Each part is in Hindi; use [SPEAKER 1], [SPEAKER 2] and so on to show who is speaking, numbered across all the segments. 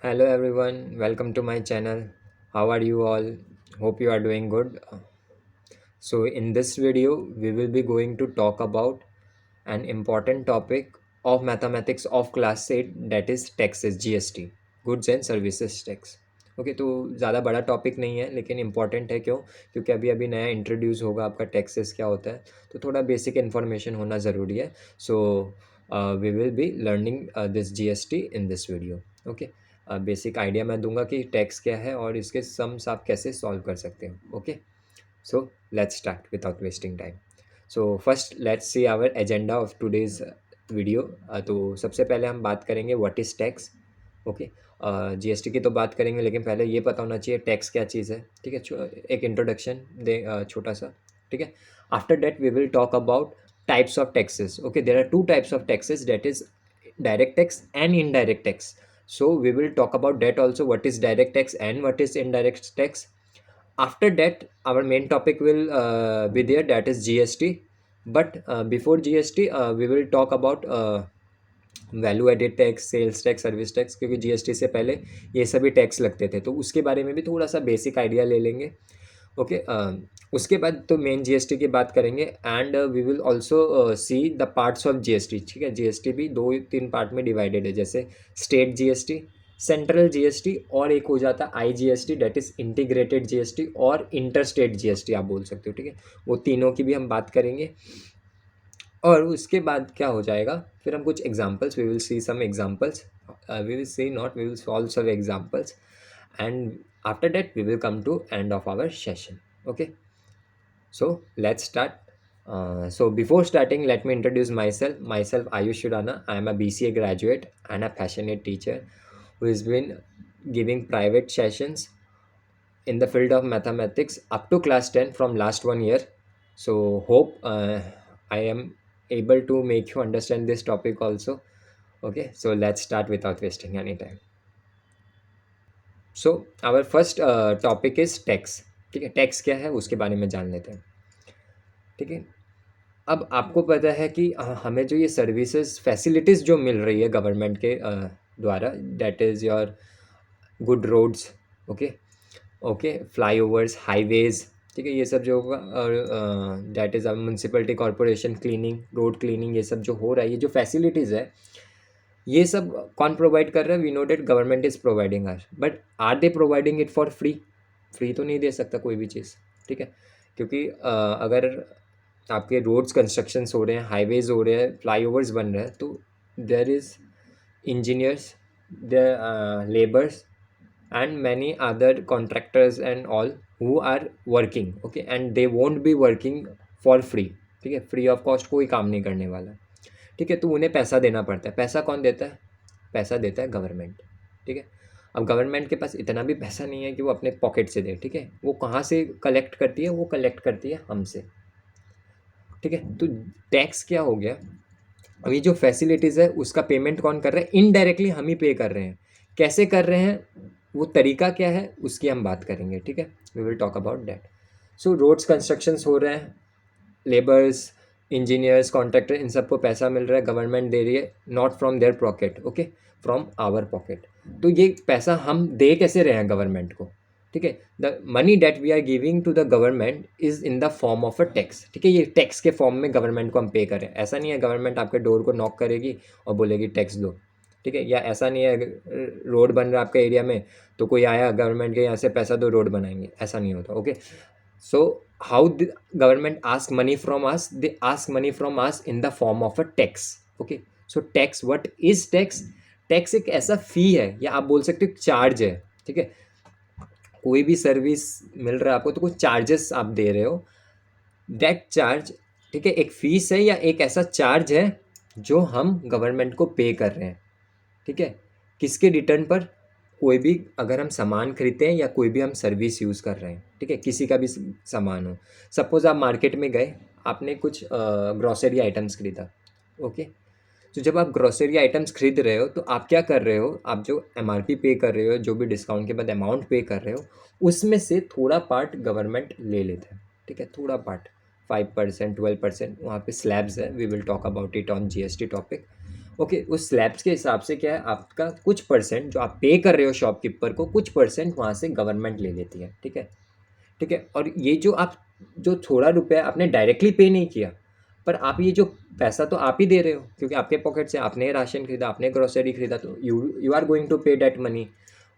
[SPEAKER 1] Hello everyone, welcome to my channel. How are you all? Hope you are doing good. So in this video, we will be going to talk about an important topic of mathematics of class 8, that is taxes, GST, Goods and Services Tax. Okay, तो ज़्यादा बड़ा टॉपिक नहीं है लेकिन इम्पॉर्टेंट है। क्यों? क्योंकि अभी अभी नया इंट्रोड्यूस होगा आपका टैक्सेस क्या होता है, तो थोड़ा बेसिक इन्फॉर्मेशन होना ज़रूरी है। So we will be learning this GST in this video. Okay, basic idea मैं दूंगा कि टैक्स क्या है और इसके सम्स आप कैसे सॉल्व कर सकते हो। Okay, so let's start without wasting time. So first let's see our agenda of today's video. तो सबसे पहले हम बात करेंगे what is tax. Okay, GST की तो बात करेंगे लेकिन पहले ये पता होना चाहिए टैक्स क्या चीज़ है। ठीक है, एक इंट्रोडक्शन दे छोटा सा। ठीक है, after that we will talk about types of taxes. Okay, there are two types of taxes, that is direct tax and indirect tax. So we will talk about that also, what is direct tax and what is indirect tax. After that our main topic will be there, that is GST. But before GST we will talk about value added tax, sales tax, service tax, क्योंकि जीएसटी से पहले ये सभी टैक्स लगते थे, तो उसके बारे में भी थोड़ा सा बेसिक आइडिया ले लेंगे। ओके, उसके बाद तो मेन जीएसटी की बात करेंगे and we will also see the parts of GST. ठीक है, जीएसटी भी दो तीन पार्ट में डिवाइडेड है, जैसे स्टेट जीएसटी, सेंट्रल जीएसटी, और एक हो जाता है IGST, that is integrated GST, और इंटर स्टेट जीएसटी आप बोल सकते हो। ठीक है, वो तीनों की भी हम बात करेंगे। और उसके बाद क्या हो जाएगा, फिर हम कुछ examples, we will see some examples, we will see not, we will solve some examples, and after that we will come to end of our session. Okay, so let's start. So before starting, let me introduce myself Ayush Shurana. I am a BCA graduate and a passionate teacher who has been giving private sessions in the field of mathematics up to class 10 from last 1 year. So hope I am able to make you understand this topic also. Okay, so let's start without wasting any time. So our first topic is tax. ठीक है, टैक्स क्या है उसके बारे में जान लेते हैं। ठीक है, अब आपको पता है कि हमें जो ये सर्विसेज फैसिलिटीज़ जो मिल रही है गवर्नमेंट के द्वारा, that is your good roads. Okay, okay, flyovers, highways. ठीक है, ये सब जो होगा, और that is municipality corporation cleaning, road cleaning, ये सब जो हो रहा है, ये जो फैसिलिटीज़ है, ये सब कौन प्रोवाइड कर रहा है? We know that government is providing us, but are they providing it for free? Free तो नहीं दे सकता कोई भी चीज़। ठीक है, क्योंकि अगर आपके रोड्स कंस्ट्रक्शंस हो रहे हैं, हाईवेज हो रहे हैं, फ्लाईओवर्स बन रहे हैं, तो there is engineers, there labours and many other contractors and all who are working. Okay, and they won't be working for free. ठीक है, फ्री ऑफ कॉस्ट कोई काम नहीं करने वाला। ठीक है, तो उन्हें पैसा देना पड़ता है। पैसा कौन देता है? पैसा देता है गवर्नमेंट। ठीक है, अब गवर्नमेंट के पास इतना भी पैसा नहीं है कि वो अपने पॉकेट से दे। ठीक है, वो कहाँ से कलेक्ट करती है? वो कलेक्ट करती है हमसे। ठीक है, तो टैक्स क्या हो गया? अब ये जो फैसिलिटीज़ है उसका पेमेंट कौन कर रहा है? इनडायरेक्टली हम ही पे कर रहे हैं। कैसे कर रहे हैं, वो तरीका क्या है, उसकी हम बात करेंगे। ठीक है, we will talk about that. So roads constructions हो रहे हैं, लेबर्स, इंजीनियर्स, कॉन्ट्रैक्टर, इन सबको पैसा मिल रहा है, गवर्नमेंट दे रही है, not from their pocket, okay, from our pocket. तो ये पैसा हम दे कैसे रहे हैं गवर्नमेंट को? ठीक है, the money that we are giving to the government is in the form of a tax. ठीक है, ये टैक्स के फॉर्म में गवर्नमेंट को हम पे करें। ऐसा नहीं है गवर्नमेंट आपके डोर को नॉक करेगी और बोलेगी टैक्स दो। ठीक है, या ऐसा नहीं है रोड बन रहा है आपके एरिया में तो कोई आया गवर्नमेंट के यहाँ से पैसा दो रोड बनाएंगे, ऐसा नहीं होता। Okay, so how the government ask money from us? They ask money from us in the form of a tax. Okay, so tax, what is tax? Tax एक ऐसा फी है, या आप बोल सकते हो चार्ज है। ठीक है, कोई भी सर्विस मिल रहा है आपको तो कुछ चार्जेस आप दे रहे हो, दैट चार्ज। ठीक है, एक फीस है या एक ऐसा चार्ज है जो हम गवर्नमेंट को पे कर रहे हैं। ठीक है, किसके रिटर्न पर? कोई भी अगर हम सामान खरीदते हैं या कोई भी हम सर्विस यूज़ कर रहे हैं। ठीक है, किसी का भी सामान हो, सपोज़ आप मार्केट में गए, आपने कुछ ग्रॉसरी आइटम्स खरीदा। ओके, तो जब आप ग्रॉसरी आइटम्स खरीद रहे हो तो आप क्या कर रहे हो? आप जो एमआरपी पे कर रहे हो, जो भी डिस्काउंट के बाद अमाउंट पे कर रहे हो, उसमें से थोड़ा पार्ट गवर्नमेंट ले लेता है। ठीक है, थोड़ा पार्ट, 5%, 12%, वहाँ पे स्लैब्स है, we will talk about it on GST topic. Okay, उस स्लैब्स के हिसाब से क्या है, आपका कुछ परसेंट जो आप पे कर रहे हो शॉपकीपर को, कुछ परसेंट वहाँ से गवर्नमेंट ले लेती है, ठीक है। ठीक है, और ये जो आप जो थोड़ा रुपया आपने डायरेक्टली पे नहीं किया, पर आप ये जो पैसा तो आप ही दे रहे हो, क्योंकि आपके पॉकेट से आपने राशन खरीदा, आपने ग्रोसरी खरीदा, तो you you are going to pay that money.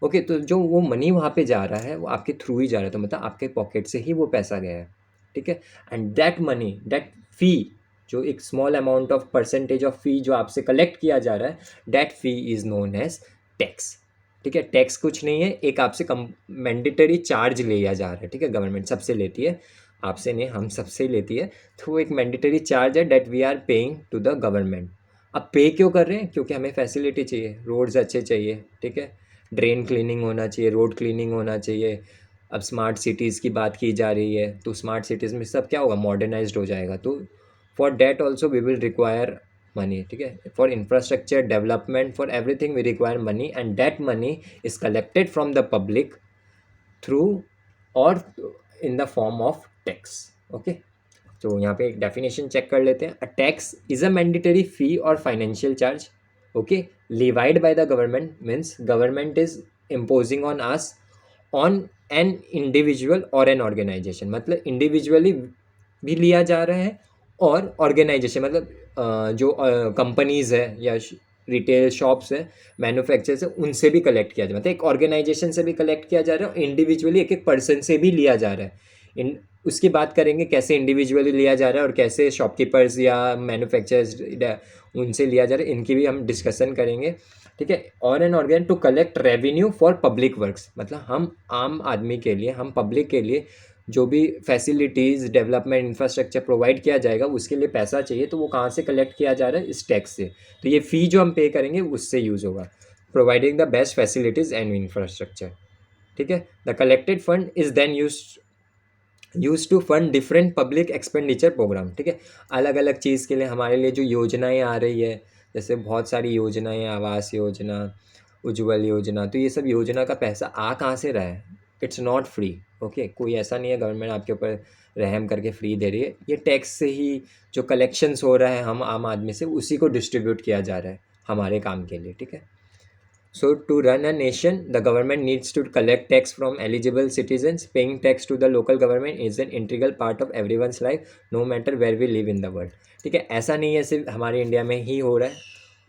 [SPEAKER 1] Okay, तो जो वो मनी वहाँ पे जा रहा है वो आपके थ्रू ही जा रहा है, तो मतलब आपके पॉकेट से ही वो पैसा गया है, ठीक है। And that money, that fee, जो एक small amount of percentage of fee जो आपसे कलेक्ट किया जा रहा है, that fee is known as tax, ठीक है। टैक्स कुछ नहीं है, एक आपसे कम मैंडेटरी चार्ज लिया जा रहा है, ठीक है। गवर्नमेंट सबसे लेती है, आपसे नहीं, हम सबसे लेती है, तो वो एक मैंडेटरी चार्ज है that we are paying to the government. अब पे क्यों कर रहे हैं? क्योंकि हमें फैसिलिटी चाहिए, रोड्स अच्छे चाहिए, ठीक है, ड्रेन क्लीनिंग होना चाहिए, रोड क्लीनिंग होना चाहिए। अब स्मार्ट सिटीज़ की बात की जा रही है, तो स्मार्ट सिटीज़ में सब क्या होगा, मॉडर्नाइज्ड हो जाएगा, तो for that also we will require money, ठीक है। For infrastructure development, for everything we require money, and that money is collected from the public through और in the form of tax. Okay, तो यहाँ पे एक डेफिनेशन चेक कर लेते हैं। A tax is a mandatory fee और financial charge, okay, levied by the government, means government is imposing on us on an individual or an organization, मतलब इंडिविजुअली भी लिया जा रहा है और ऑर्गेनाइजेशन मतलब जो कंपनीज है या रिटेल शॉप्स है, मैन्युफैक्चरर्स है, उनसे भी कलेक्ट किया जा रहा है, मतलब एक ऑर्गेनाइजेशन से भी कलेक्ट किया जा रहा है और इंडिविजुअली एक एक पर्सन से भी लिया जा रहा है। इन उसकी बात करेंगे कैसे इंडिविजुअली लिया जा रहा है और कैसे शॉपकीपर्स या मैन्युफैक्चरर्स उनसे लिया जा रहा है, इनकी भी हम डिस्कशन करेंगे, ठीक है। और an organ to collect revenue for public works, मतलब हम आम आदमी के लिए, हम पब्लिक के लिए जो भी फैसिलिटीज़ डेवलपमेंट इंफ्रास्ट्रक्चर प्रोवाइड किया जाएगा उसके लिए पैसा चाहिए, तो वो कहाँ से कलेक्ट किया जा रहा है, इस टैक्स से। तो ये फ़ी जो हम पे करेंगे उससे यूज़ होगा, providing the best facilities and infrastructure, ठीक है। The collected fund is then use to fund different public expenditure programme, ठीक है। अलग अलग चीज़ के लिए हमारे लिए जो योजनाएं आ रही है, जैसे बहुत सारी योजनाएं, आवास योजना, उज्ज्वल योजना, तो ये सब योजना का पैसा आ कहाँ से रहा है, इट्स नॉट फ्री, ओके। कोई ऐसा नहीं है गवर्नमेंट आपके ऊपर रहम करके फ्री दे रही है, ये टैक्स से ही जो कलेक्शंस हो रहा है हम आम आदमी से, उसी को डिस्ट्रीब्यूट किया जा रहा है हमारे काम के लिए, ठीक है। So to run a nation, the government needs to collect tax from eligible citizens. Paying tax to the local government is an integral part of everyone's life, no matter where we live in the world. ठीक है, ऐसा नहीं है सिर्फ हमारे इंडिया में ही हो रहा है,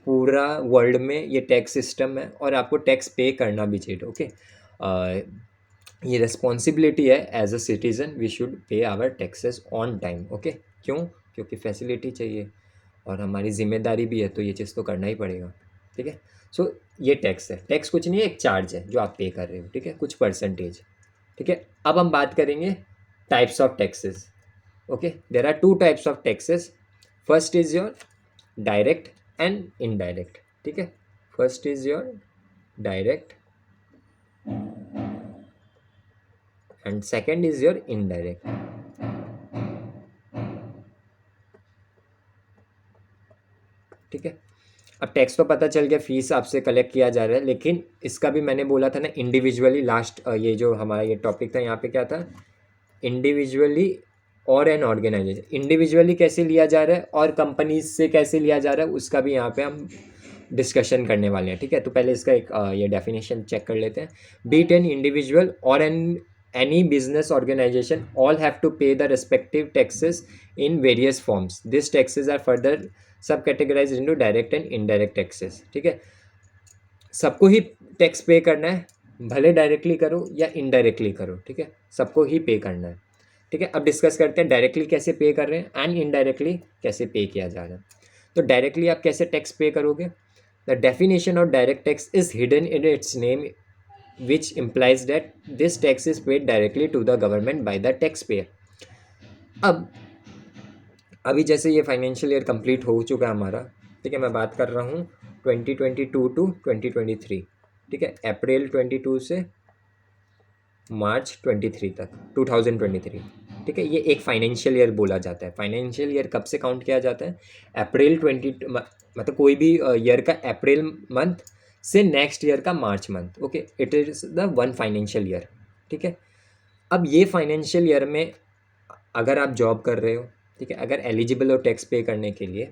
[SPEAKER 1] पूरा वर्ल्ड में ये टैक्स सिस्टम है और आपको टैक्स पे करना भी चाहिए, ओके। ये रिस्पॉन्सिबिलिटी है, as a citizen we should pay our taxes on time, okay. क्यों? क्योंकि फैसिलिटी चाहिए और हमारी जिम्मेदारी भी है, तो ये चीज़ तो करना ही पड़ेगा, ठीक है। सो ये टैक्स है, टैक्स कुछ नहीं है, एक चार्ज है जो आप पे कर रहे हो, ठीक है, कुछ परसेंटेज, ठीक है। अब हम बात करेंगे types of taxes, okay. There are two types of taxes, first is your direct and indirect, ठीक है। First is your direct and second is your indirect, ठीक है। अब टैक्स तो पता चल गया, फीस आपसे कलेक्ट किया जा रहा है, लेकिन इसका भी मैंने बोला था ना इंडिविजुअली, लास्ट ये जो हमारा ये टॉपिक था यहाँ पे क्या था, इंडिविजुअली और एन ऑर्गेनाइजेशन, इंडिविजुअली कैसे लिया जा रहा है और कंपनीज से कैसे लिया जा रहा है, उसका भी यहाँ पे हम डिस्कशन करने वाले हैं, ठीक है। तो पहले इसका एक ये डेफिनेशन चेक कर लेते हैं। बीट एन इंडिविजुअल और N any business organization all have to pay the respective taxes in various forms. These taxes are further subcategorized into direct and indirect taxes, ठीक है। सबको ही टैक्स पे करना है, भले डायरेक्टली करो या इनडायरेक्टली करो, ठीक है, सबको ही पे करना है, ठीक है। अब डिस्कस करते हैं डायरेक्टली कैसे पे कर रहे हैं एंड इनडायरेक्टली कैसे पे किया जा रहा है। तो डायरेक्टली आप कैसे टैक्स पे करोगे? The definition of direct tax is hidden in its name, which implies that this tax is paid directly to the government by the taxpayer. अब अभी जैसे ये फाइनेंशियल ईयर कंप्लीट हो चुका है हमारा, ठीक है, मैं बात कर रहा हूँ 2022 टू 2023, ठीक है, अप्रैल 22 से मार्च 23 तक, 2023, ठीक है। ये एक फाइनेंशियल ईयर बोला जाता है। फाइनेंशियल ईयर कब से काउंट किया जाता है? अप्रैल 20, मतलब कोई भी ईयर का अप्रैल मंथ से नेक्स्ट ईयर का March month, okay, it is the one financial year, ठीक है। अब ये फाइनेंशियल ईयर में अगर आप जॉब कर रहे हो, ठीक है, अगर एलिजिबल हो टैक्स पे करने के लिए,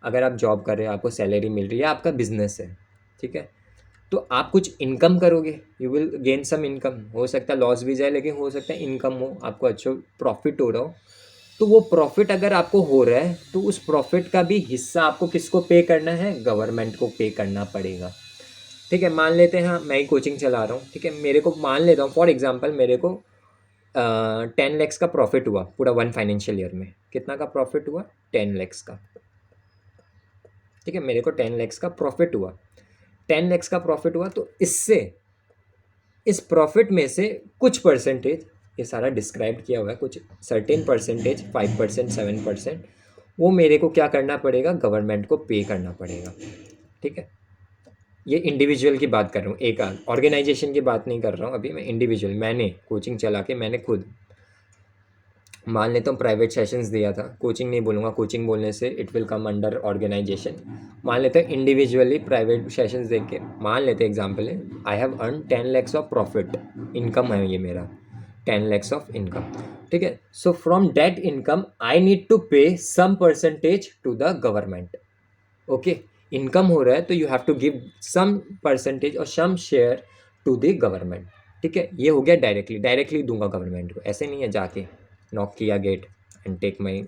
[SPEAKER 1] अगर आप जॉब कर रहे हो, आपको सैलरी मिल रही है, आपका बिजनेस है, ठीक है, तो आप कुछ इनकम करोगे, you will gain some income. हो सकता है लॉस भी जाए, लेकिन हो सकता है इनकम हो, आपको अच्छा प्रॉफिट हो रहा हो। तो वो प्रॉफिट अगर आपको हो रहा है तो उस प्रॉफिट का भी हिस्सा आपको किसको पे करना है? गवर्नमेंट को पे करना पड़ेगा, ठीक है। मान लेते हैं हाँ, मैं ही कोचिंग चला रहा हूँ, ठीक है, मेरे को मान लेता हूँ फॉर एग्जांपल मेरे को 10 लैक्स का प्रॉफिट हुआ पूरा 1 फाइनेंशियल ईयर में। कितना का प्रॉफिट हुआ? 10 लैक्स का, ठीक है, मेरे को 10 लैक्स का प्रॉफिट हुआ। 10 लैक्स का प्रॉफिट हुआ तो इससे, इस प्रॉफिट में से कुछ परसेंटेज, ये सारा डिस्क्राइब किया हुआ है, कुछ सर्टेन परसेंटेज 5%, 7%, वो मेरे को क्या करना पड़ेगा? गवर्नमेंट को पे करना पड़ेगा, ठीक है। ये इंडिविजुअल की बात कर रहा हूँ, एक ऑर्गेनाइजेशन की बात नहीं कर रहा हूँ अभी मैं, इंडिविजुअल। मैंने कोचिंग चला के मैंने खुद, मान लेता हूँ प्राइवेट सेशंस दिया था, कोचिंग नहीं बोलूँगा, कोचिंग बोलने से it will come under organisation. मान लेते हैं इंडिविजुअली प्राइवेट सेशंस देख के, मान लेते हैं एग्जांपल है, I have earn 10 lakhs of profit, income है ये मेरा, 10 लैक्स ऑफ इनकम, ठीक है। So from that income I need to pay some percentage to the government, okay. Income हो रहा है तो you have to give some percentage और some share to the government, ठीक है। ये हो गया डायरेक्टली, डायरेक्टली दूंगा गवर्नमेंट को, ऐसे नहीं है जाके नॉक किया gate and take my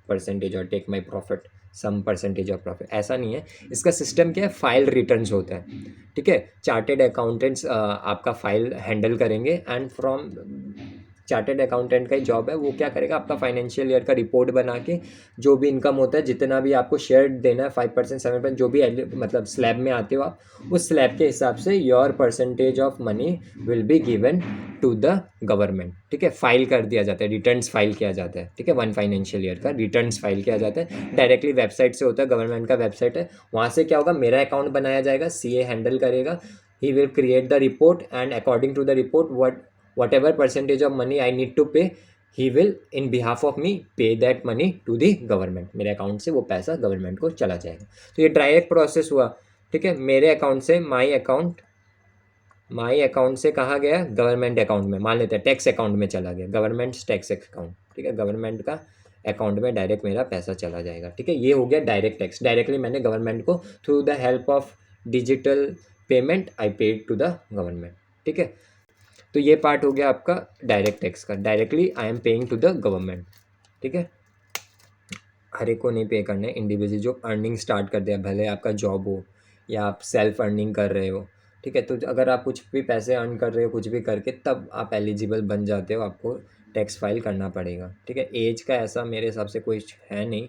[SPEAKER 1] percentage और take my profit, some percentage of profit, ऐसा नहीं है। इसका सिस्टम क्या है? फाइल रिटर्न्स होता है, ठीक है। चार्टेड अकाउंटेंट्स आपका फाइल हैंडल करेंगे, एंड फ्रॉम चार्टेड अकाउंटेंट का ही जॉब है, वो क्या करेगा? आपका फाइनेंशियल ईयर का रिपोर्ट बना के जो भी इनकम होता है, जितना भी आपको शेयर देना है, 5%, 7%, जो भी मतलब स्लैब में आते हो आप, उस स्लैब के हिसाब से your percentage of money will be given to the government, ठीक है। फाइल कर दिया जाता है, रिटर्न्स फाइल किया जाता है, ठीक है। 1 फाइनेंशियल ईयर का रिटर्न्स फाइल किया जाता है, डायरेक्टली वेबसाइट से होता है, गवर्नमेंट का वेबसाइट है। वहाँ से क्या होगा? मेरा अकाउंट बनाया जाएगा, सीए हैंडल करेगा, he will create the report, and according to the report whatever percentage of money I need to pay, he will in behalf of me pay that money to the government। मेरे अकाउंट से वो पैसा गवर्नमेंट को चला जाएगा। तो ये डायरेक्ट प्रोसेस हुआ, ठीक है। मेरे अकाउंट से माई अकाउंट से कहाँ गया? गवर्नमेंट अकाउंट में, मान लेते हैं टैक्स अकाउंट में चला गया, गवर्नमेंट टैक्स अकाउंट, ठीक है। गवर्नमेंट का अकाउंट में डायरेक्ट मेरा पैसा चला जाएगा, ठीक है। ये हो गया डायरेक्ट टैक्स, डायरेक्टली मैंने गवर्नमेंट को through the help of digital payment I paid to the government, ठीक है। तो ये पार्ट हो गया आपका डायरेक्ट टैक्स का, directly I am paying to the government, ठीक है। हर एक को नहीं पे करना है, इंडिविजुअल जो अर्निंग स्टार्ट कर दिया, भले आपका जॉब हो या आप सेल्फ अर्निंग कर रहे हो, ठीक है। तो अगर आप कुछ भी पैसे अर्न कर रहे हो कुछ भी करके, तब आप एलिजिबल बन जाते हो, आपको टैक्स फाइल करना पड़ेगा, ठीक है। एज का ऐसा मेरे हिसाब से कोई है नहीं,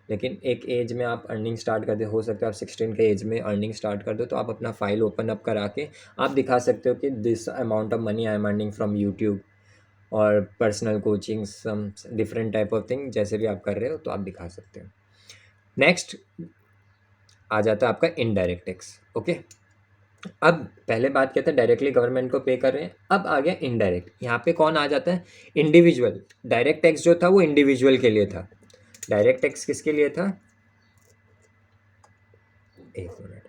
[SPEAKER 1] लेकिन एक एज में आप अर्निंग स्टार्ट कर दे, हो सकता है आप 16 के एज में अर्निंग स्टार्ट कर दो, तो आप अपना फाइल ओपन अप करा के आप दिखा सकते हो कि this amount of money I am earning from YouTube और personal coaching, some different type of thing, जैसे भी आप कर रहे हो तो आप दिखा सकते हो। नेक्स्ट आ जाता है आपका इनडायरेक्ट टैक्स, ओके। अब पहले बात किया था डायरेक्टली गवर्नमेंट को पे कर रहे हैं, अब आ गया इनडायरेक्ट। यहाँ पे कौन आ जाता है? इंडिविजुअल। डायरेक्ट टैक्स जो था वो इंडिविजुअल के लिए था, डायरेक्ट टैक्स किसके लिए था? एक मिनट,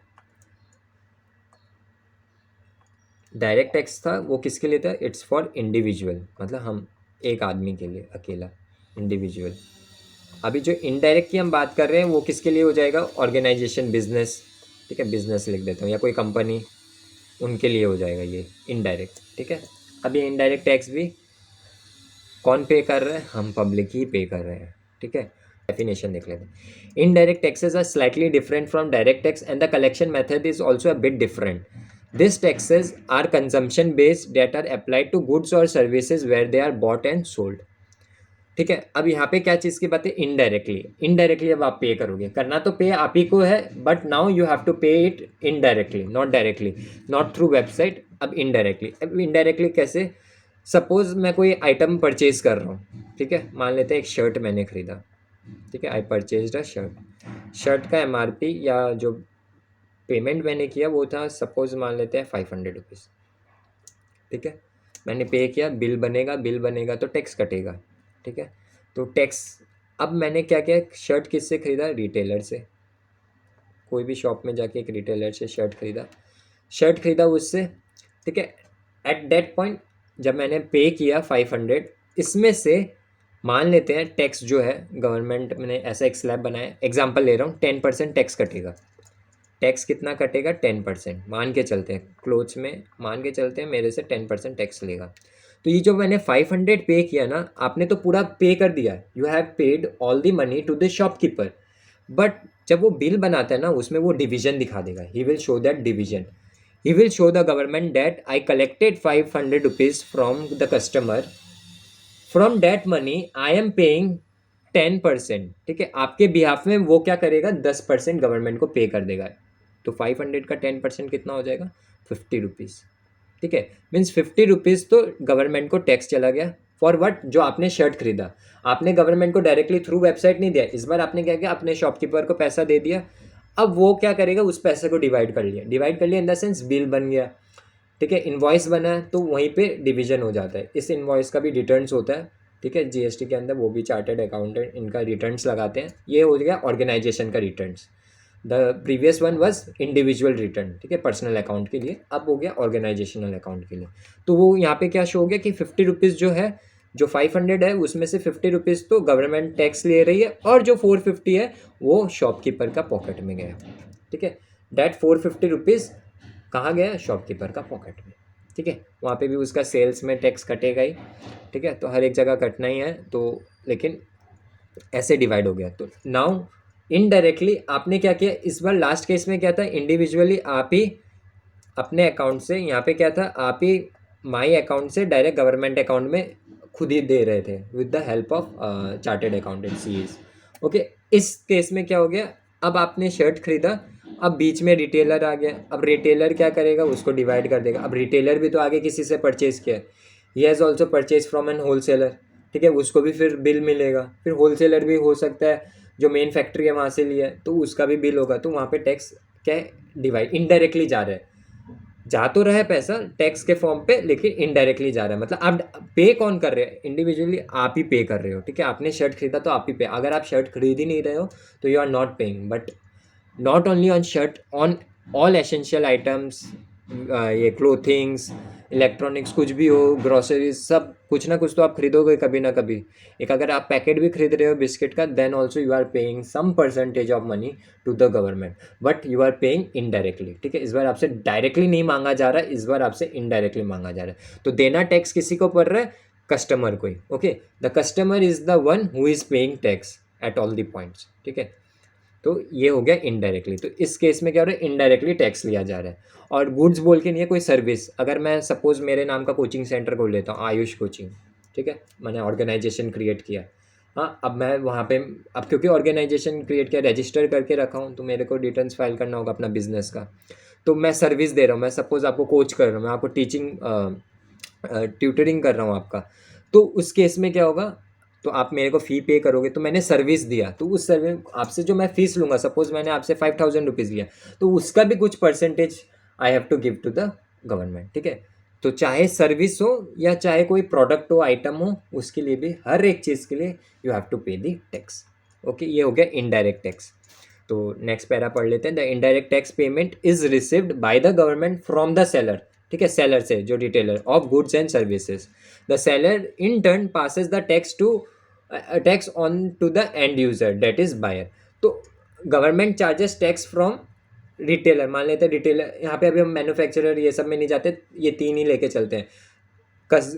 [SPEAKER 1] डायरेक्ट टैक्स था वो किसके लिए था? इट्स फॉर इंडिविजुअल, मतलब हम एक आदमी के लिए, अकेला, इंडिविजुअल। अभी जो इनडायरेक्ट की हम बात कर रहे हैं वो किसके लिए हो जाएगा? ऑर्गेनाइजेशन, बिजनेस, ठीक है, बिजनेस लिख देता हूँ, या कोई कंपनी, उनके लिए हो जाएगा ये इनडायरेक्ट, ठीक है। अब ये इनडायरेक्ट टैक्स भी कौन पे कर रहा है? हम पब्लिक ही पे कर रहे हैं, ठीक है। डेफिनेशन देख लेते हैं। Indirect taxes are slightly different from direct tax and the collection method is also a bit different. These taxes are consumption based that are applied to goods or services where they are bought and sold, ठीक है। अब यहाँ पे क्या चीज़ की बात है? इनडायरेक्टली। इनडायरेक्टली अब आप पे करोगे, करना तो पे आप ही को है, but now you have to pay it indirectly, not directly, not through website, अब इनडायरेक्टली। अब इनडायरेक्टली कैसे? सपोज मैं कोई आइटम परचेज कर रहा हूँ, ठीक है, मान लेते हैं एक शर्ट मैंने खरीदा, ठीक है, I purchase a shirt. Shirt का MRP या जो पेमेंट मैंने किया वो था, सपोज मान लेते हैं 500 रुपीज़, ठीक है। मैंने पे किया, बिल बनेगा, बिल बनेगा तो टैक्स कटेगा, ठीक है। तो टैक्स, अब मैंने क्या किया? शर्ट किससे खरीदा? रिटेलर से, कोई भी शॉप में जाके एक रिटेलर से शर्ट खरीदा उससे, ठीक है। एट दैट पॉइंट जब मैंने पे किया 500, इसमें से मान लेते हैं टैक्स जो है गवर्नमेंट ने ऐसा एक स्लैब बनाया, एग्जाम्पल ले रहा हूँ, 10% टैक्स कटेगा। टैक्स कितना कटेगा? 10%। मान के चलते हैं क्लोथ्स में, मान के चलते हैं मेरे से 10% टैक्स लेगा। तो ये जो मैंने 500 पे किया ना, आपने तो पूरा पे कर दिया, you have paid all the money to the shopkeeper. But जब वो बिल बनाता है ना, उसमें वो डिवीजन दिखा देगा, he will show that division, he will show the government that I collected 500 rupees from the customer, from that money I am paying 10%। ठीक है, आपके बिहाफ में वो क्या करेगा, 10% गवर्नमेंट को पे कर देगा। तो 500 का 10% कितना हो जाएगा? 50 रुपीज़। ठीक है, मीन्स 50 रुपीज़ तो गवर्नमेंट को टैक्स चला गया। For what? जो आपने शर्ट खरीदा, आपने गवर्नमेंट को डायरेक्टली थ्रू वेबसाइट नहीं दिया, इस बार आपने क्या किया, अपने शॉपकीपर को पैसा दे दिया। अब वो क्या करेगा, उस पैसे को डिवाइड कर लिया इन द सेंस बिल बन गया। ठीक है, इन्वॉइस बना है तो वहीं पे डिवीजन हो जाता है। इस इन्वॉइस का भी रिटर्न्स होता है। ठीक है, जीएसटी के अंदर वो भी चार्टर्ड अकाउंटेंट इनका रिटर्न्स लगाते हैं। ये हो गया ऑर्गेनाइजेशन का returns. The previous one was individual return, ठीक है, पर्सनल अकाउंट के लिए। अब हो गया ऑर्गेनाइजेशनल अकाउंट के लिए। तो वो यहाँ पे क्या शो हो गया कि 50 रुपीज़ जो है, जो 500 है उसमें से 50 रुपीज़ तो गवर्नमेंट टैक्स ले रही है, और जो 450 है वो शॉपकीपर का पॉकेट में गया। ठीक है, डैट 450 रुपीज़ कहाँ गया? शॉपकीपर का पॉकेट में। ठीक है, वहाँ पे भी उसका सेल्स में टैक्स कटेगा ही। ठीक है, तो हर एक जगह कटना ही है। तो लेकिन ऐसे डिवाइड हो गया। तो नाउ इनडायरेक्टली आपने क्या किया, इस बार लास्ट केस में क्या था, इंडिविजुअली आप ही अपने अकाउंट से, यहाँ पे क्या था, आप ही माई अकाउंट से डायरेक्ट गवर्नमेंट अकाउंट में खुद ही दे रहे थे with the help of chartered accountant CS. Okay, इस केस में क्या हो गया, अब आपने शर्ट खरीदा, अब बीच में रिटेलर आ गया। अब रिटेलर क्या करेगा, उसको डिवाइड कर देगा। अब रिटेलर भी तो आगे किसी से परचेज किया है, he has also purchase from an wholesaler. ठीक है, उसको भी फिर बिल मिलेगा। फिर होलसेलर भी हो सकता है जो मेन फैक्ट्री है वहाँ से लिया है, तो उसका भी बिल होगा। तो वहाँ पे टैक्स क्या है, डिवाइड, इनडायरेक्टली जा रहा है। जा तो रहा है पैसा टैक्स के फॉर्म पे, लेकिन इनडायरेक्टली जा रहा है। मतलब आप पे कौन कर रहे हैं, इंडिविजुअली आप ही पे कर रहे हो। ठीक है, आपने शर्ट खरीदा तो आप ही पे। अगर आप शर्ट खरीद ही नहीं रहे हो तो you are not paying. But not only on shirt, on all essential items, ये क्लोथिंग्स, इलेक्ट्रॉनिक्स, कुछ भी हो, ग्रॉसरीज, सब कुछ ना कुछ तो आप खरीदोगे कभी ना कभी। एक अगर आप पैकेट भी खरीद रहे हो बिस्किट का, then also you are paying some percentage of money to the government, but you are paying indirectly. ठीक है, इस बार आपसे डायरेक्टली नहीं मांगा जा रहा है, इस बार आपसे इनडायरेक्टली मांगा जा रहा है। तो देना टैक्स किसी को पड़ रहा है, कस्टमर को ही। Okay, the customer is the one who is paying tax at all the points. ठीक है, तो ये हो गया इनडायरेक्टली। तो इस केस में क्या हो रहा है, इनडायरेक्टली टैक्स लिया जा रहा है। और गुड्स बोल के नहीं है, कोई सर्विस। अगर मैं सपोज मेरे नाम का कोचिंग सेंटर खोल लेता हूँ, आयुष कोचिंग, ठीक है, मैंने ऑर्गेनाइजेशन क्रिएट किया। हाँ, अब मैं वहाँ पे, अब क्योंकि ऑर्गेनाइजेशन क्रिएट किया, रजिस्टर करके रखा हूँ, तो मेरे को रिटर्न्स फाइल करना होगा अपना बिजनेस का। तो मैं सर्विस दे रहा हूँ, मैं सपोज आपको कोच कर रहा हूँ, मैं आपको टीचिंग ट्यूटरिंग कर रहा हूँ आपका। तो उस केस में क्या होगा, तो आप मेरे को फ़ी पे करोगे, तो मैंने सर्विस दिया, तो उस सर्विस आपसे जो मैं फ़ीस लूँगा, सपोज़ मैंने आपसे 5000 रुपीज़ लिया, तो उसका भी कुछ percentage I have to give to the government. ठीक है, तो चाहे सर्विस हो या चाहे कोई प्रोडक्ट हो, आइटम हो, उसके लिए भी हर एक चीज़ के लिए यू हैव टू पे दी टैक्स। ओके, ये हो गया इनडायरेक्ट टैक्स। तो नेक्स्ट पैरा पढ़ लेते हैं। The indirect tax payment is received by the government from the seller. ठीक है, सेलर से, जो retailer of goods and services. The seller in turn passes the tax on to the end user, that is buyer. तो government charges tax from retailer. मान लेते हैं रिटेलर, यहाँ पे अभी हम मैन्युफैक्चरर ये सब में नहीं जाते, ये तीन ही लेके चलते हैं।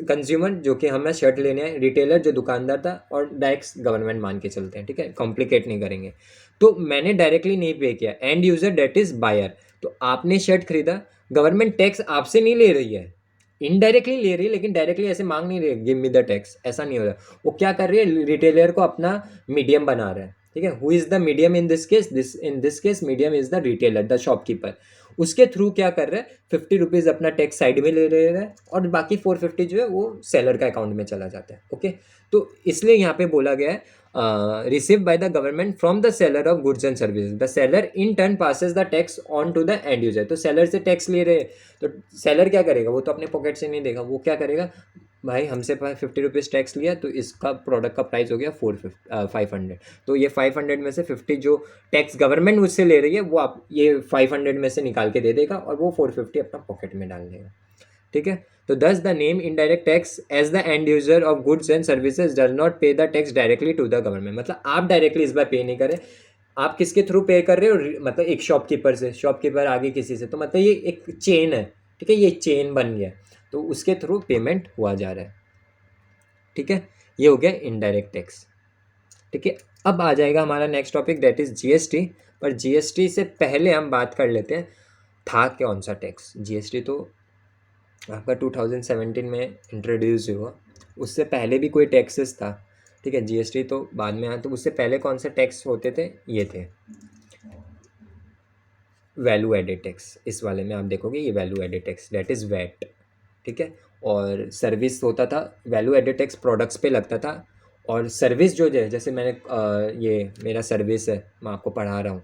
[SPEAKER 1] कंज्यूमर जो कि हमें शर्ट लेने हैं, रिटेलर जो दुकानदार था, और डायरेक्ट गवर्नमेंट मान के चलते हैं। ठीक है, कॉम्प्लिकेट नहीं करेंगे। तो मैंने डायरेक्टली नहीं पे किया, end user that is buyer. तो आपने शर्ट खरीदा, गवर्नमेंट टैक्स आपसे नहीं ले रही है, इनडायरेक्टली ले रही है, लेकिन डायरेक्टली ऐसे मांग नहीं रही है गिव मी द टैक्स, ऐसा नहीं हो रहा। वो क्या कर रही है, रिटेलर को अपना मीडियम बना रहा है। ठीक है, who is the medium in this case, in this case medium is the retailer, the shopkeeper. उसके थ्रू क्या कर रहा है, 50 रुपीज़ अपना टैक्स साइड में ले रहा है, और बाकी 450 जो है वो सेलर का अकाउंट में चला जाता है। ओके, तो इसलिए यहाँ पे बोला गया है receive by the government from the seller of goods and services, the seller in turn passes the tax on to the end user. तो सेलर से टैक्स ले रहे हैं, तो सेलर क्या करेगा, वो तो अपने पॉकेट से नहीं देगा, वो क्या करेगा, भाई हमसे 50 रुपीज़ टैक्स लिया, तो इसका प्रोडक्ट का प्राइस हो गया 500। तो ये 500 में से 50 जो टैक्स गवर्नमेंट मुझसे ले रही है, वो आप ये 500 में से निकाल के दे देगा, और वो 450 अपना पॉकेट में डाल देगा। ठीक है। तो thus the name indirect tax as the end user of goods and services does not pay the tax directly to the government, मतलब आप डायरेक्टली इस बार पे नहीं करें, आप किसके थ्रू पे कर रहे हो, मतलब एक शॉपकीपर से, शॉपकीपर आगे किसी से, तो मतलब ये एक चेन है, ठीक है, ये चेन बन गया, तो उसके थ्रू पेमेंट हुआ जा रहा है, ठीक है। ये हो गया इनडायरेक्ट टैक्स, ठीक है। अब आ जाएगा हमारा next topic, that is GST. पर जीएसटी से पहले हम बात कर लेते हैं था कौन सा टैक्स। जीएसटी तो आपका 2017 में इंट्रोड्यूस हुआ, उससे पहले भी कोई टैक्सेस था, ठीक है। जीएसटी तो बाद में आया, तो उससे पहले कौन से टैक्स होते थे, ये थे वैल्यू एडेड टैक्स। इस वाले में आप देखोगे ये value added tax, that is VAT, ठीक है। और सर्विस होता था, वैल्यू एडेड टैक्स प्रोडक्ट्स पे लगता था, और सर्विस जो है, जैसे मैंने ये मेरा सर्विस है, मैं आपको पढ़ा रहा हूँ,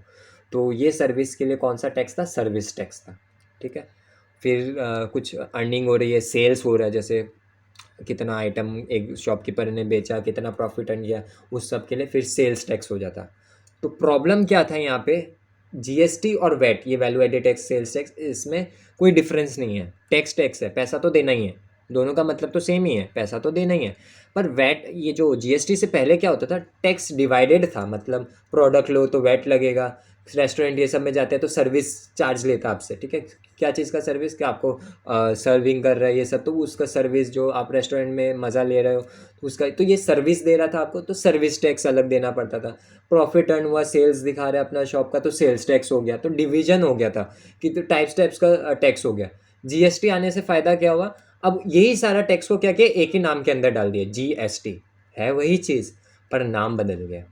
[SPEAKER 1] तो ये सर्विस के लिए कौन सा टैक्स था, सर्विस टैक्स था, ठीक है। फिर कुछ अर्निंग हो रही है, सेल्स हो रहा है, जैसे कितना आइटम एक शॉपकीपर ने बेचा, कितना प्रॉफिट अर्न किया, उस सब के लिए फिर सेल्स टैक्स हो जाता। तो प्रॉब्लम क्या था यहाँ पे, जीएसटी और वैट, ये value added tax, sales tax, इसमें कोई डिफरेंस नहीं है, टैक्स टैक्स है, पैसा तो देना ही है, दोनों का मतलब तो सेम ही है, पैसा तो देना ही है। पर वैट, ये जो जीएसटी से पहले क्या होता था, टैक्स डिवाइडेड था, मतलब प्रोडक्ट लो तो वैट लगेगा, रेस्टोरेंट ये सब में जाते हैं तो सर्विस चार्ज लेता आपसे, ठीक है। क्या चीज़ का सर्विस, क्या आपको सर्विंग कर रहा है ये सब, तो उसका सर्विस, जो आप रेस्टोरेंट में मज़ा ले रहे हो तो उसका, तो ये सर्विस दे रहा था आपको, तो सर्विस टैक्स अलग देना पड़ता था। प्रॉफिट अर्न हुआ, सेल्स दिखा रहा है अपना शॉप का, तो सेल्स टैक्स हो गया, तो डिवीजन हो गया था कि तो टाइप्स का टैक्स हो गया। जीएसटी आने से फ़ायदा क्या हुआ, अब यही सारा टैक्स को क्या किया, एक ही नाम के अंदर डाल दिया, जीएसटी है वही चीज़, पर नाम बदल गया,